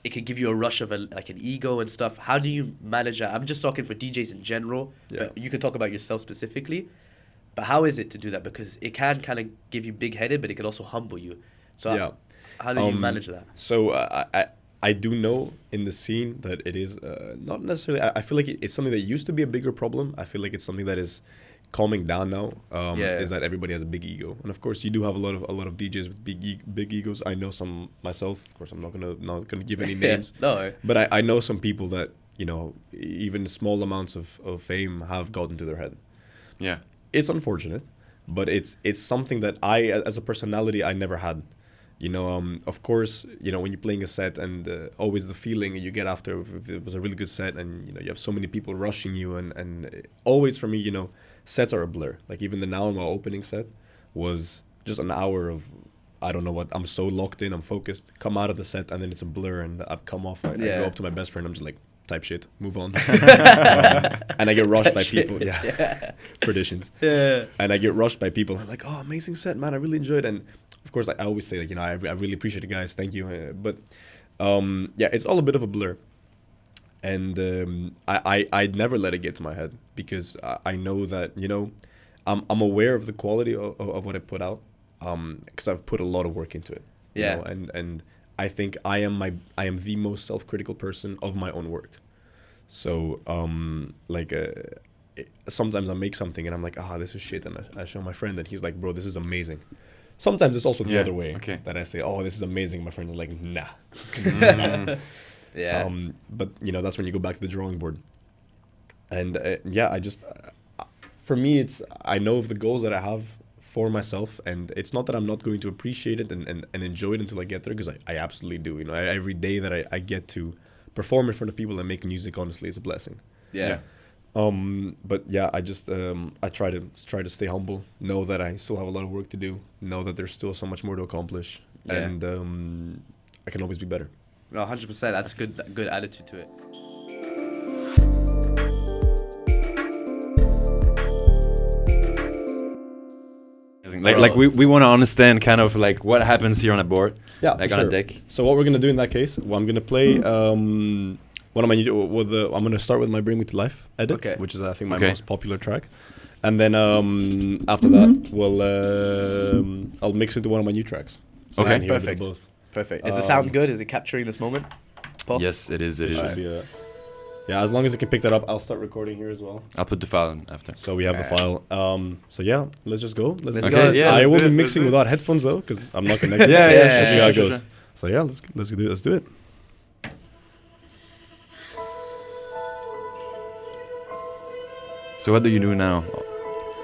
it can give you a rush of an ego and stuff. How do you manage that? I'm just talking for DJs in general, but you can talk about yourself specifically. But how is it to do that? Because it can kind of give you big-headed, but it can also humble you. So how do you manage that? So I do know in the scene that it is not necessarily. I feel like it's something that used to be a bigger problem. I feel like it's something that is calming down now. Is that everybody has a big ego, and of course you do have a lot of DJs with big egos. I know some myself. Of course, I'm not gonna give any names. No. But I know some people that even small amounts of fame have gotten to their head. Yeah, it's unfortunate, but it's something that I, as a personality, I never had. Of course, when you're playing a set and always the feeling you get after if it was a really good set and, you have so many people rushing you and always for me, sets are a blur. Like even the Now, my opening set was just an hour of, I don't know what, I'm so locked in, I'm focused, come out of the set and then it's a blur and I come off, I go up to my best friend, I'm just like, type shit, move on. And I get rushed by people. Yeah. Traditions. Yeah. And I get rushed by people. I'm like, oh, amazing set, man. I really enjoyed it. And of course, I always say, like, I really appreciate it, guys. Thank you. But it's all a bit of a blur. And I'd never let it get to my head because I know that, I'm aware of the quality of what I put out because I've put a lot of work into it. Yeah. And I think I am the most self-critical person of my own work. So sometimes I make something and I'm like, this is shit, and I show my friend and he's like, bro, this is amazing. Sometimes it's also the other way that I say, oh, this is amazing. My friend is like, nah. Yeah. But that's when you go back to the drawing board. And for me, I know of the goals that I have for myself, and it's not that I'm not going to appreciate it and enjoy it until I get there, because I absolutely do. Every day that I get to perform in front of people and make music, honestly, is a blessing. Yeah. But yeah, I just I try to stay humble, know that I still have a lot of work to do, know that there's still so much more to accomplish, and I can always be better. No, 100%. That's a good attitude to it. Like we want to understand kind of like what happens here on a board, on a deck. So what we're gonna do in that case, I'm gonna play one of my I'm gonna start with my Bring Me to Life edit, which is I think my most popular track, and then after that I'll mix it to one of my new tracks. So Perfect. Is the sound good? Is it capturing this moment, Paul? Yes, it is. It is. Yeah, as long as it can pick that up, I'll start recording here as well. I'll put the file in after. So we have the file. So yeah, let's just go. Let's go. Yeah, I will be mixing without headphones though, because I'm not connected. Let's see how it goes. So yeah, let's do it. So what do you do now?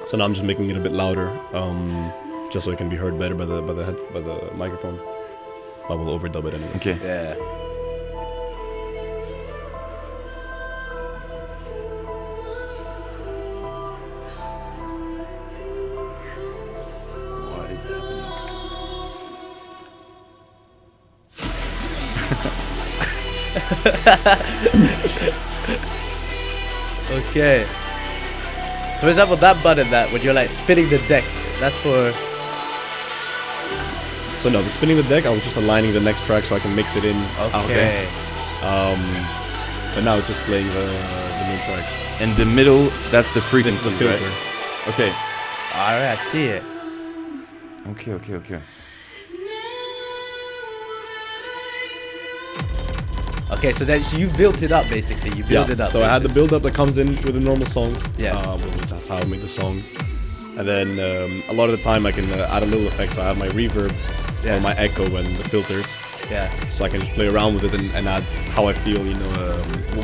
So now I'm just making it a bit louder, just so it can be heard better by the microphone. I will overdub it anyway. Okay. Yeah. Okay. So for example, that button that when you're like spinning the deck, that's for... So no, the spinning the deck, I was just aligning the next track so I can mix it in. Okay. But now it's just playing the main track. In the middle, that's the frequency. This is the filter. Right? Okay. Alright, I see it. Okay. Okay, so you've built it up basically. You build it up. So I had the build up that comes in with a normal song. Yeah. That's how I made the song. And then a lot of the time I can add a little effect. So I have my reverb, or my echo, and the filters. Yeah. So I can just play around with it and add how I feel,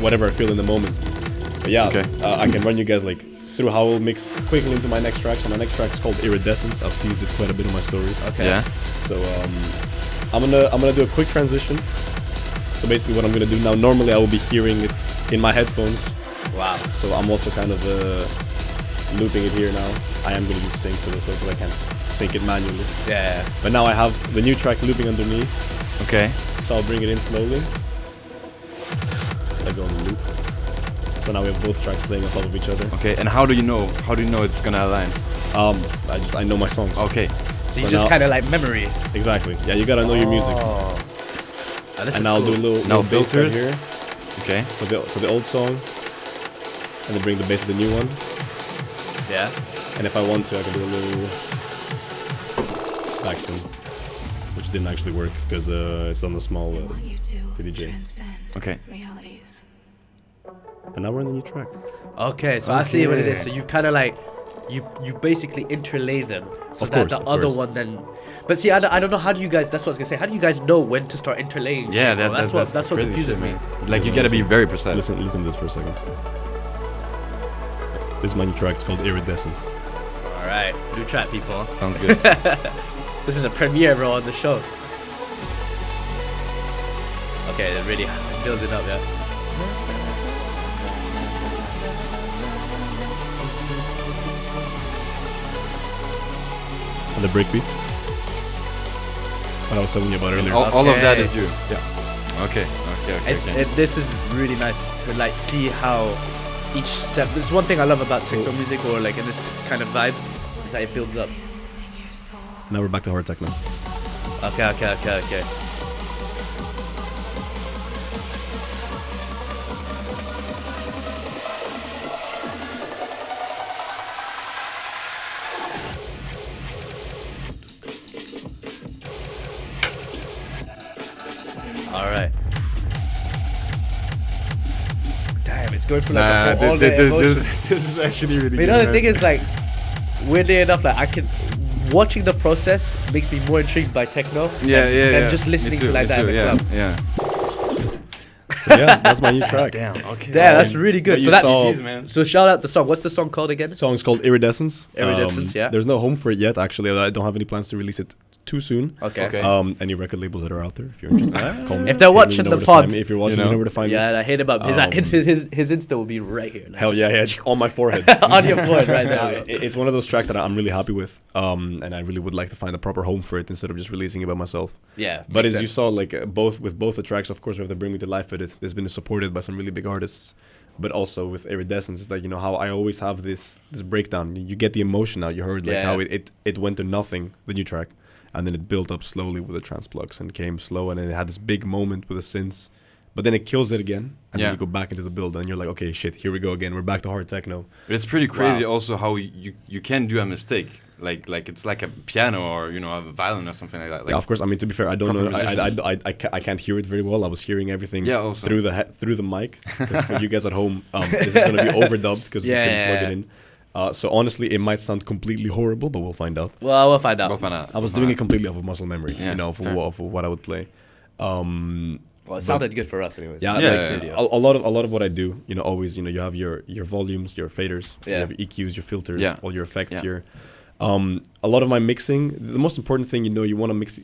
whatever I feel in the moment. But yeah, I can run you guys like through how I'll mix quickly into my next track. So my next track is called Iridescence. I've teased it quite a bit in my stories. Okay. Yeah. So I'm gonna do a quick transition. So basically, what I'm gonna do now. Normally, I will be hearing it in my headphones. Wow. So I'm also kind of looping it here now. I am gonna use sync for this because I can't sync it manually. Yeah. But now I have the new track looping underneath. Okay. So I'll bring it in slowly. I go on the loop. So now we have both tracks playing on top of each other. Okay. And how do you know? How do you know it's gonna align? I know my songs. Okay. So you just kind of like memory. Exactly. Yeah, you gotta know your music. And now I'll do a little bass right here. Okay. For the old song. And then bring the bass to the new one. Yeah. And if I want to, I can do a little backspin, which didn't actually work because it's on the small PDJ. Okay. And now we're in the new track. Okay, so I see what it is. So you've kind of like, you basically interlay them so of that course, the other one then. But see, I don't know, how do you guys? That's what I was gonna say. How do you guys know when to start interlaying? Yeah, shit, that's what confuses me. Like you gotta be very precise. Listen to this for a second. This is my new track. It's called Iridescence. All right, new track, people. Sounds good. This is a premiere, bro, on the show. Okay, they're really building up, yeah. And the breakbeats. What I was telling you about earlier. All of that is you. Yeah. Okay. This is really nice to like see how each step. This is one thing I love about techno music, or like in this kind of vibe, is that it builds up. Now we're back to hard techno. Okay. All right. Damn, it's going for like all the emotions. This is actually really But good. you know, the thing is, like, weirdly enough, like watching the process makes me more intrigued by techno than just listening to like that in the club. Yeah. So yeah, that's my new track. Damn. Okay. Yeah, that's really good. So that's man. so shout out the song. What's the song called again? The song's called Iridescence. Iridescence, yeah. There's no home for it yet, actually. I don't have any plans to release it too soon. Okay. Any record labels that are out there, if you're interested, call me. If they're watching the pod, if you're watching, you know where to find me. Yeah, I hit him up. His Insta will be right here. Hell yeah, just on my forehead. On your forehead right now. It's one of those tracks that I'm really happy with, and I really would like to find a proper home for it instead of just releasing it by myself. Yeah. But as you saw, like both the tracks, of course, we have the Bring Me to Life edit. It's been supported by some really big artists. But also with Iridescence, it's like, you know, how I always have this breakdown. You get the emotion out. You heard like how it went to nothing, the new track. And then it built up slowly with the trance plugs and came slow, and then it had this big moment with the synths, but then it kills it again, and then you go back into the build, and you're like, okay, shit, here we go again. We're back to hard techno. But it's pretty crazy also how you can do a mistake. Like it's like a piano or, you know, a violin or something like that. Like, yeah, of course. I mean, to be fair, I don't know. I can't hear it very well. I was hearing everything through the mic. For you guys at home, this is going to be overdubbed because we couldn't plug it in. So honestly, it might sound completely horrible, but we'll find out. Well, we'll find out. I was doing it completely off of muscle memory, you know, for what I would play. Well, it sounded good for us, anyways. Yeah. A lot of what I do, you know, always, you know, you have your volumes, your faders, you have your EQs, your filters, all your effects here. A lot of my mixing, the most important thing, you know, you want to mix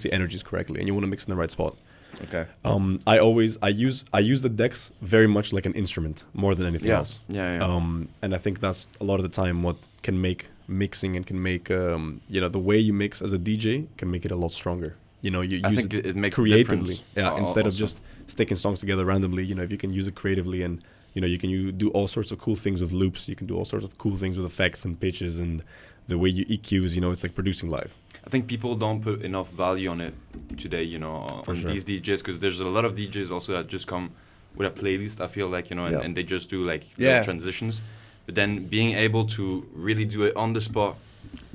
the energies correctly, and you want to mix in the right spot. Okay. I use the decks very much like an instrument more than anything else. And I think that's a lot of the time what can make mixing and can make you know, the way you mix as a DJ can make it a lot stronger. You know, you use it makes creatively. Instead of just sticking songs together randomly, you know, if you can use it creatively, and you know, you can do all sorts of cool things with loops, you can do all sorts of cool things with effects and pitches, and the way you EQs, you know, it's like producing live. I think people don't put enough value on it today, you know, on these DJs, because there's a lot of DJs also that just come with a playlist, I feel like, you know, and they just do like little transitions. But then being able to really do it on the spot,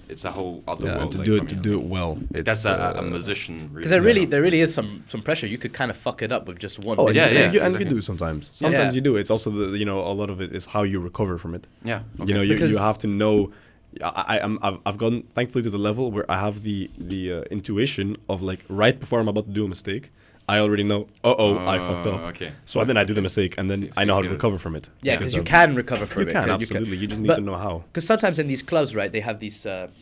it's a whole other world. To do it well. That's a musician. Because there really is some pressure. You could kind of fuck it up with just one. And you do sometimes. Sometimes you do. It's also you know, a lot of it is how you recover from it. Yeah. Okay. You know, you have to know. I've gotten thankfully to the level where I have the intuition of, like, right before I'm about to do a mistake, I already know. I fucked up. Okay. So then I do the mistake, and then I know how to recover from it. Yeah, because you can recover from it. You can, absolutely. You just need to know how. Because sometimes in these clubs, right, they have these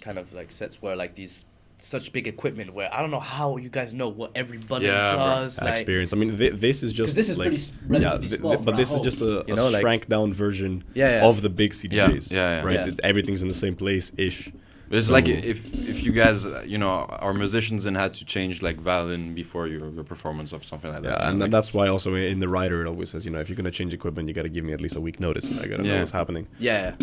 kind of like sets where like these such big equipment where I don't know how you guys know what everybody does. Like, experience. I mean, this is just this is like, pretty relatively small. But this is just a like, shrank down version of the big CDJs. Right, everything's in the same place ish. It's like if you guys, are musicians and had to change like violin before your performance of something like that. Yeah, and that's why also in the rider it always says, if you're gonna change equipment, you gotta give me at least a week notice. I gotta know what's happening. Yeah.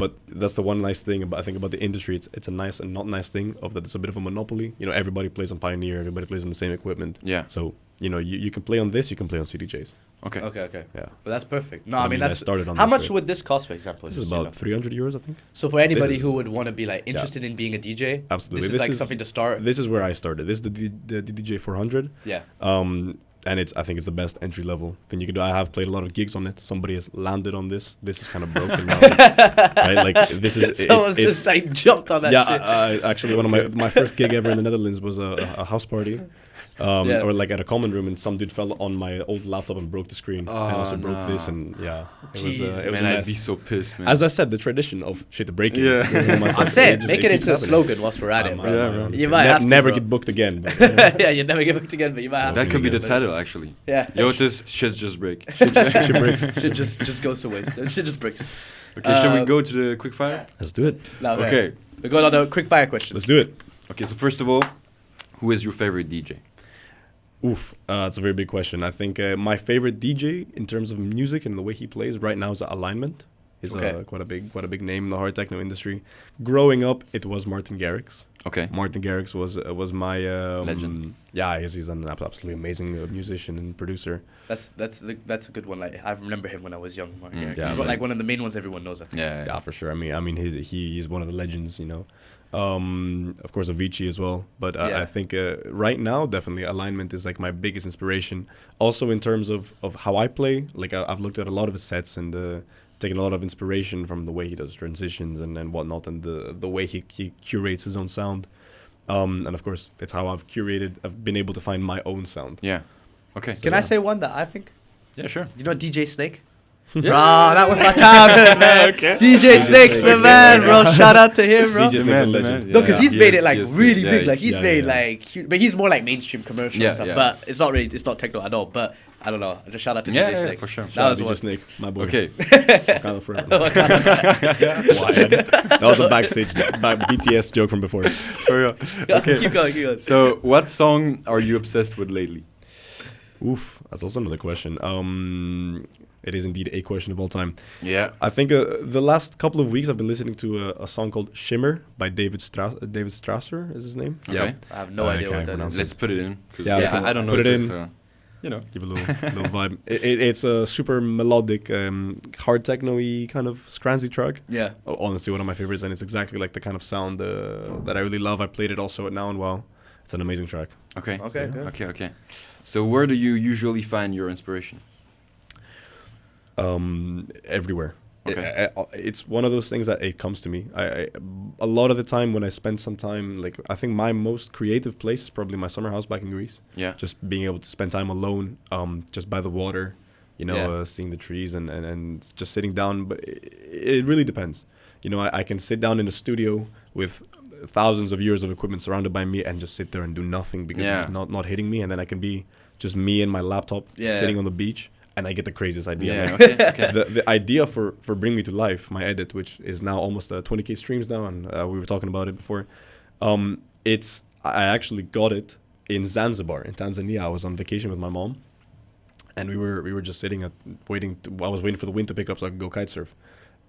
But that's the one nice thing I think about the industry. It's a nice and not nice thing of that it's a bit of a monopoly. Everybody plays on Pioneer, everybody plays on the same equipment. Yeah. So you can play on this, you can play on CDJs. Okay. Yeah. But that's perfect. No, I mean that's started on how much would this cost, for example? This is about 300 euros, I think. So for anybody who would want to be like interested in being a DJ, absolutely, this is like something to start. This is where I started. This is the DJ 400. Yeah. And I think it's the best entry level thing you can do. I have played a lot of gigs on it. Somebody has landed on this. This is kind of broken now. Right? Like this is. Someone's just like jumped on that. Yeah, actually, one of my first gig ever in the Netherlands was a house party. Or like at a common room, and some dude fell on my old laptop and broke the screen. And also broke this, and it was a mess. I'd be so pissed, man. As I said, the tradition of shit breaking. Yeah. I'm saying, make it into a slogan whilst we're at it, bro. You might have to, never get booked again. But, yeah, you never get booked again, but you might have that to. could be the title, actually. Yeah. Jotis, shit just break. Shit breaks. Shit just goes to waste. Shit just breaks. Okay, shall we go to the quick fire? Let's do it. No, okay. We're going on the quick fire questions. Let's do it. Okay, so first of all, who is your favorite DJ? Oof, it's a very big question. I think my favorite DJ in terms of music and the way he plays right now is Alignment. He's quite a big name in the hard techno industry. Growing up, it was Martin Garrix. Okay. Martin Garrix was my legend. Yeah, he's an absolutely amazing musician and producer. That's a good one. Like I remember him when I was young. Martin Garrix. Yeah, he's like one of the main ones everyone knows. I think. Yeah, for sure. I mean, he's one of the legends. Of course Avicii as well, but I think right now definitely Alignment is like my biggest inspiration. Also in terms of how I play, like I've looked at a lot of his sets and taken a lot of inspiration from the way he does transitions and whatnot, and the way he curates his own sound. And of course it's how I've been able to find my own sound. Yeah. Okay. So Can I say one that I think? Yeah, sure. You know DJ Snake? Yeah. Bro, that was my childhood, man. Okay. DJ Snake's the man, bro. Shout out to him, bro. DJ Snake's a legend. No, because he's made it like really big. Like he's made like, but he's more like mainstream commercial and stuff. Yeah. But it's not techno at all. But I don't know. Just shout out to DJ Snake. For sure. That was DJ one. Snake, my boy. Okay. Wakanda forever. That was a backstage BTS joke from before. For real. Okay. Keep going. So, what song are you obsessed with lately? Oof, that's also another question. It is indeed a question of all time. Yeah. I think the last couple of weeks I've been listening to a song called Shimmer by David Strasser is his name. Okay. Yeah. I have no idea what that is. Let's put it in. Yeah, I don't know. Put it in. So, give a little vibe. It's a super melodic, hard techno-y kind of scranzy track. Yeah. Honestly, one of my favorites, and it's exactly like the kind of sound that I really love. I played it also at Now and Wow. It's an amazing track. Okay. Okay. So where do you usually find your inspiration? Everywhere. Okay. It's one of those things that it comes to me. I a lot of the time when I spend some time, like I think my most creative place is probably my summer house back in Greece. Yeah. Just being able to spend time alone, just by the water, seeing the trees and just sitting down. But it really depends. I can sit down in a studio with thousands of years of equipment surrounded by me and just sit there and do nothing because it's not hitting me, and then I can be just me and my laptop sitting on the beach. And I get the craziest idea. Yeah, okay. The idea for Bring Me to Life, my edit, which is now almost 20K streams now, and we were talking about it before. I actually got it in Zanzibar, in Tanzania. I was on vacation with my mom, and we were just sitting I was waiting for the wind to pick up so I could go kite surf.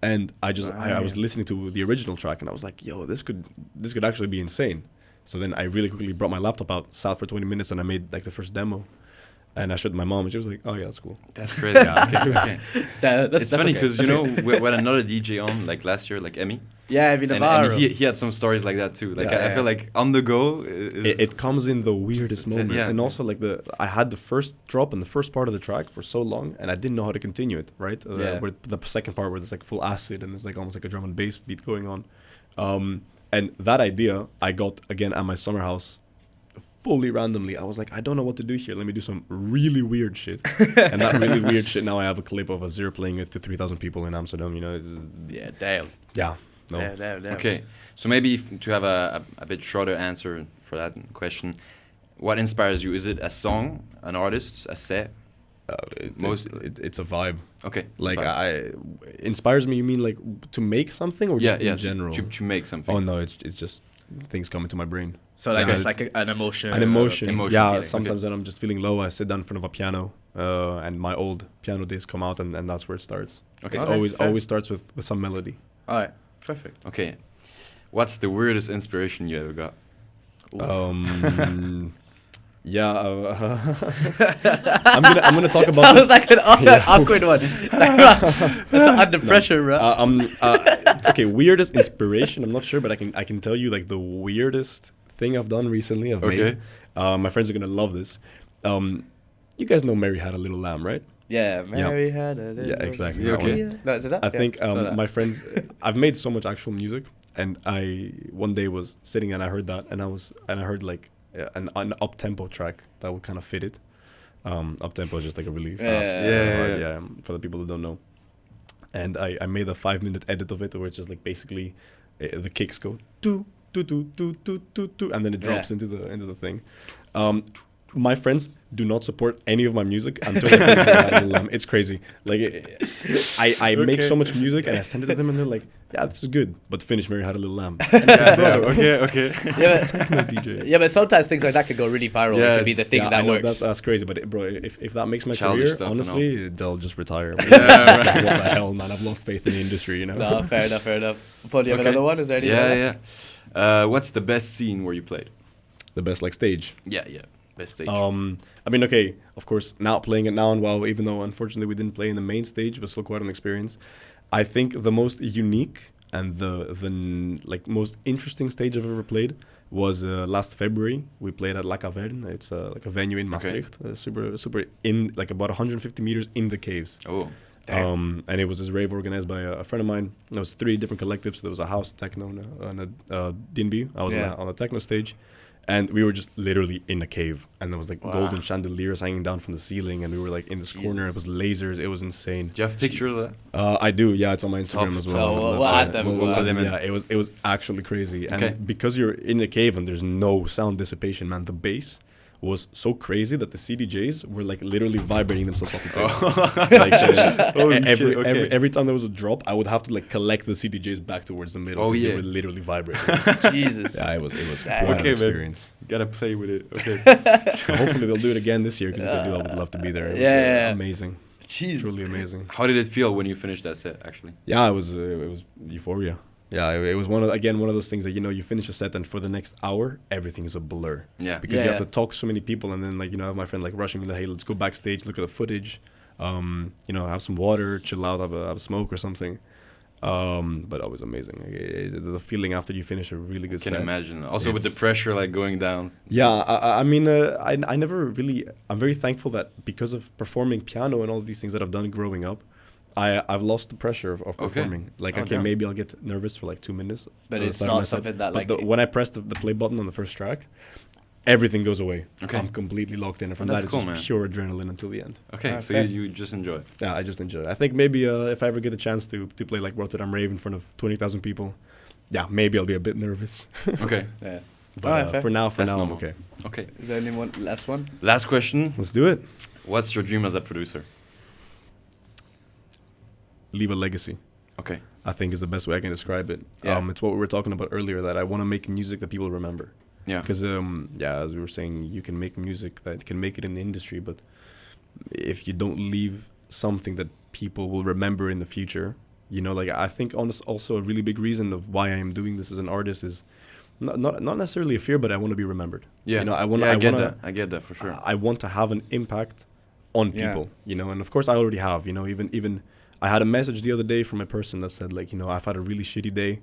And I was listening to the original track, and I was like, yo, this could actually be insane. So then I really quickly brought my laptop out, sat for 20 minutes, and I made like the first demo. And I showed my mom, and she was like, "Oh yeah, that's cool." That's crazy. Okay. It's funny because we had another DJ on like last year, like Emmy. Yeah, Emmy Navarro. And he had some stories like that too. Like I feel like on the go, it comes in the weirdest moment. Yeah. And also like I had the first drop and the first part of the track for so long, and I didn't know how to continue it. Right. Where the second part where there's like full acid and there's like almost like a drum and bass beat going on, and that idea I got again at my summer house fully randomly, I was like, I don't know what to do here. Let me do some really weird shit. And that really weird shit, now I have a clip of Azir playing it to 3,000 people in Amsterdam, you know. Yeah, damn. Yeah, no. Damn. Okay, so maybe to have a bit shorter answer for that question, what inspires you? Is it a song, an artist, a set? It's a vibe. Okay. Like vibe. Inspires me. You mean like to make something, or just in general? To make something. Oh no, it's just things come into my brain. So like it's like an emotion. An emotion. Yeah. Feeling. Sometimes when I'm just feeling low, I sit down in front of a piano, and my old piano days come out, and that's where it starts. Okay. It's always starts with some melody. All right. Perfect. Okay. What's the weirdest inspiration you ever got? Yeah, I'm gonna talk about. That was like an awkward one. That's under pressure, bro. Okay, weirdest inspiration. I'm not sure, but I can tell you like the weirdest thing I've done recently. I've made. My friends are gonna love this. You guys know Mary Had a Little Lamb, right? Yeah, Mary had a little. Yeah, exactly. Yeah, okay. No, is it that? I think my friends. I've made so much actual music, and I one day was sitting and I heard that, and I heard like. An up-tempo track that would kind of fit it. Up-tempo is just like a really fast, for the people who don't know. And I made a 5-minute edit of it where it's just like basically the kicks go do do do do do do do, and then it drops into the thing. My friends do not support any of my music until it's crazy. Like I make so much music and I send it to them and they're like, yeah, this is good, but finish Mary Had a Little Lamb. Okay. Yeah, but, techno DJ. Yeah, but sometimes things like that could go really viral. Yeah, it could be the thing that works. That's crazy, but bro, if that makes my Childish career, stuff, honestly, they'll just retire. Yeah, right. What the hell, man? I've lost faith in the industry, you know. No, fair enough. Paul, do you have another one? Is there any? Yeah. What's the best scene where you played? The best like stage. Yeah. Best stage. I mean, okay, of course, now playing it now and WoW, even though unfortunately we didn't play in the main stage, but still quite an experience. I think the most unique and the like most interesting stage I've ever played was last February. We played at La Caverne. It's like a venue in Maastricht, super in like about 150 meters in the caves. Oh. And it was this rave organized by a friend of mine. There was 3 different collectives. There was a house, techno, and a DNB. I was on the techno stage. And we were just literally in a cave, and there was like golden chandeliers hanging down from the ceiling, and we were like in this corner. It was lasers. It was insane. Do you have pictures of that? I do. Yeah, it's on my Instagram as well. So we'll add them. Yeah, it was actually crazy. And because you're in a cave and there's no sound dissipation, man, the bass was so crazy that the CDJs were like literally vibrating themselves off the table. Every time there was a drop, I would have to like collect the CDJs back towards the middle. They were literally vibrating. Jesus. Yeah, it was quite an experience. Man. Gotta play with it. Okay. So hopefully they'll do it again this year, because if they do, I would love to be there. It was amazing. Jeez. Truly amazing. How did it feel when you finished that set? Actually. Yeah, it was euphoria. Yeah, it was one of those things that, you know, you finish a set and for the next hour everything is a blur. Yeah. Because you have to talk to so many people, and then like, you know, I have my friend like rushing me like, hey, let's go backstage, look at the footage, you know, have some water, chill out, have a smoke or something. But it was amazing. The feeling after you finish a really good set. I can imagine. Also with the pressure like going down. Yeah, I mean, I never really. I'm very thankful that because of performing piano and all of these things that I've done growing up, I've lost the pressure of performing. Like, maybe I'll get nervous for like 2 minutes. But it's not something that like... when I press the play button on the first track, everything goes away. Okay. I'm completely locked in. And from that, it's just pure adrenaline until the end. Okay, so you just enjoy. Yeah, I just enjoy. I think maybe if I ever get a chance to play like Rotterdam Rave in front of 20,000 people, yeah, maybe I'll be a bit nervous. Okay. Yeah. But for now, I'm okay. Okay. Is there anyone last one? Last question. Let's do it. What's your dream as a producer? Leave a legacy. Okay. I think is the best way I can describe it. Yeah. It's what we were talking about earlier, that I want to make music that people remember. Yeah. Because, as we were saying, you can make music that can make it in the industry, but if you don't leave something that people will remember in the future, you know, like, I think also a really big reason of why I am doing this as an artist is not necessarily a fear, but I want to be remembered. Yeah. You know, I get that for sure. I want to have an impact on people, you know, and of course I already have, you know, even I had a message the other day from a person that said, like, you know, I've had a really shitty day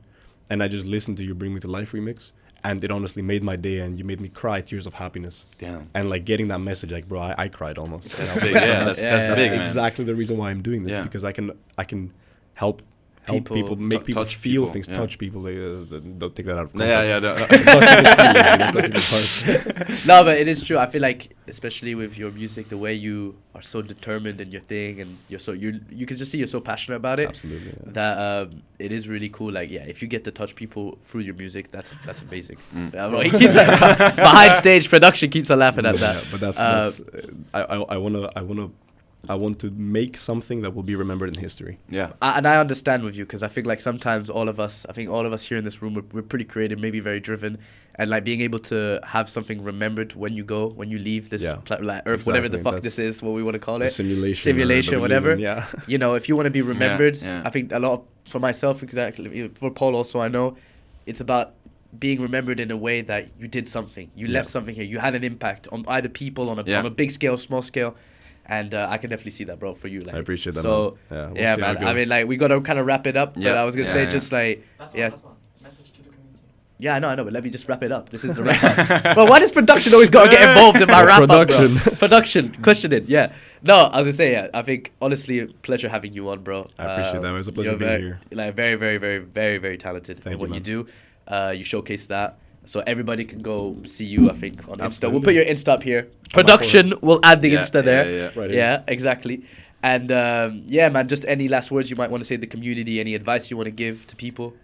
and I just listened to your Bring Me to Life remix and it honestly made my day, and you made me cry tears of happiness. Damn. And like getting that message, like, bro, I cried almost. That's big. Yeah, that's big, man. Exactly the reason why I'm doing this, because I can help help people, make people touch feel people, things, yeah. touch people. Don't take that out of Yeah, context. Touch people's feelings, No, but it is true. I feel like, especially with your music, the way you are so determined in your thing, and you can just see you're so passionate about it. Absolutely. Yeah. That it is really cool. Like, yeah, if you get to touch people through your music, that's amazing. Mm. Yeah, bro, he keeps behind stage production keeps on laughing at that. Yeah, but that's I want to make something that will be remembered in history. Yeah. And I understand with you, because I think like sometimes all of us here in this room, we're pretty creative, maybe very driven, and like being able to have something remembered when you leave this like Earth, whatever the fuck this is, what we want to call it, simulation, whatever. Yeah. You know, if you want to be remembered, Yeah. I think a lot for myself, exactly, for Paul also, I know it's about being remembered in a way that you did something, you left something here, you had an impact on either people on a big scale, small scale. And I can definitely see that, bro, for you. Like, I appreciate that. So, man. We'll yeah, man. I mean, like, we got to kind of wrap it up. But I was going to say, just like, That's one. Message to the community. Yeah, I know, but let me just wrap it up. This is the wrap up. Well, why does production always got to get involved in my wrap up, bro? Production. Question it, yeah. No, I was going to say, yeah, I think, honestly, pleasure having you on, bro. I appreciate that. It was a pleasure being here. Like, very, very, very, very, very talented in what you do. You showcase that. So everybody can go see you, I think, on Insta. We'll put your Insta up here. Production will add the Insta there. Right yeah, exactly. And yeah, man, just any last words you might want to say to the community, any advice you want to give to people?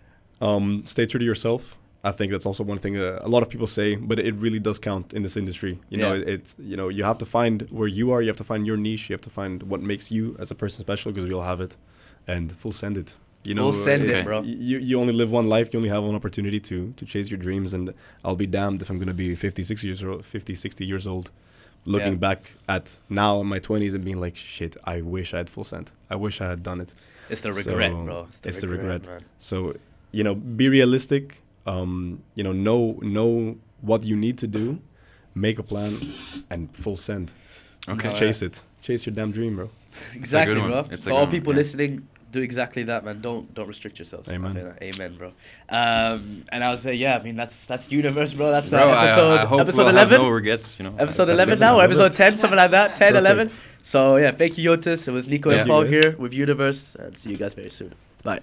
Stay true to yourself. I think that's also one thing a lot of people say, but it really does count in this industry. You know, it's you have to find where you are. You have to find your niche. You have to find what makes you as a person special, because we all have it. And full send it. You know, send it, bro. You only live one life. You only have one opportunity to chase your dreams. And I'll be damned if I'm going to be 50, 60 years old, looking back at now in my 20s and being like, shit, I wish I had full send. I wish I had done it. It's the regret, bro. It's the regret. Man. So, be realistic. Know what you need to do. Make a plan and full send. Okay. Chase it. Chase your damn dream, bro. Exactly, bro. For all people listening, do exactly that, man. Don't restrict yourselves. Amen. Amen, bro. And I would say, yeah, I mean, that's Uni-Verse, bro. That's episode 11. No regrets, you know. Episode 11 now, or episode 10, something like that. 10, 11. So yeah, thank you, Jotis. It was Nico and Paul here with Uni-Verse, and see you guys very soon. Bye.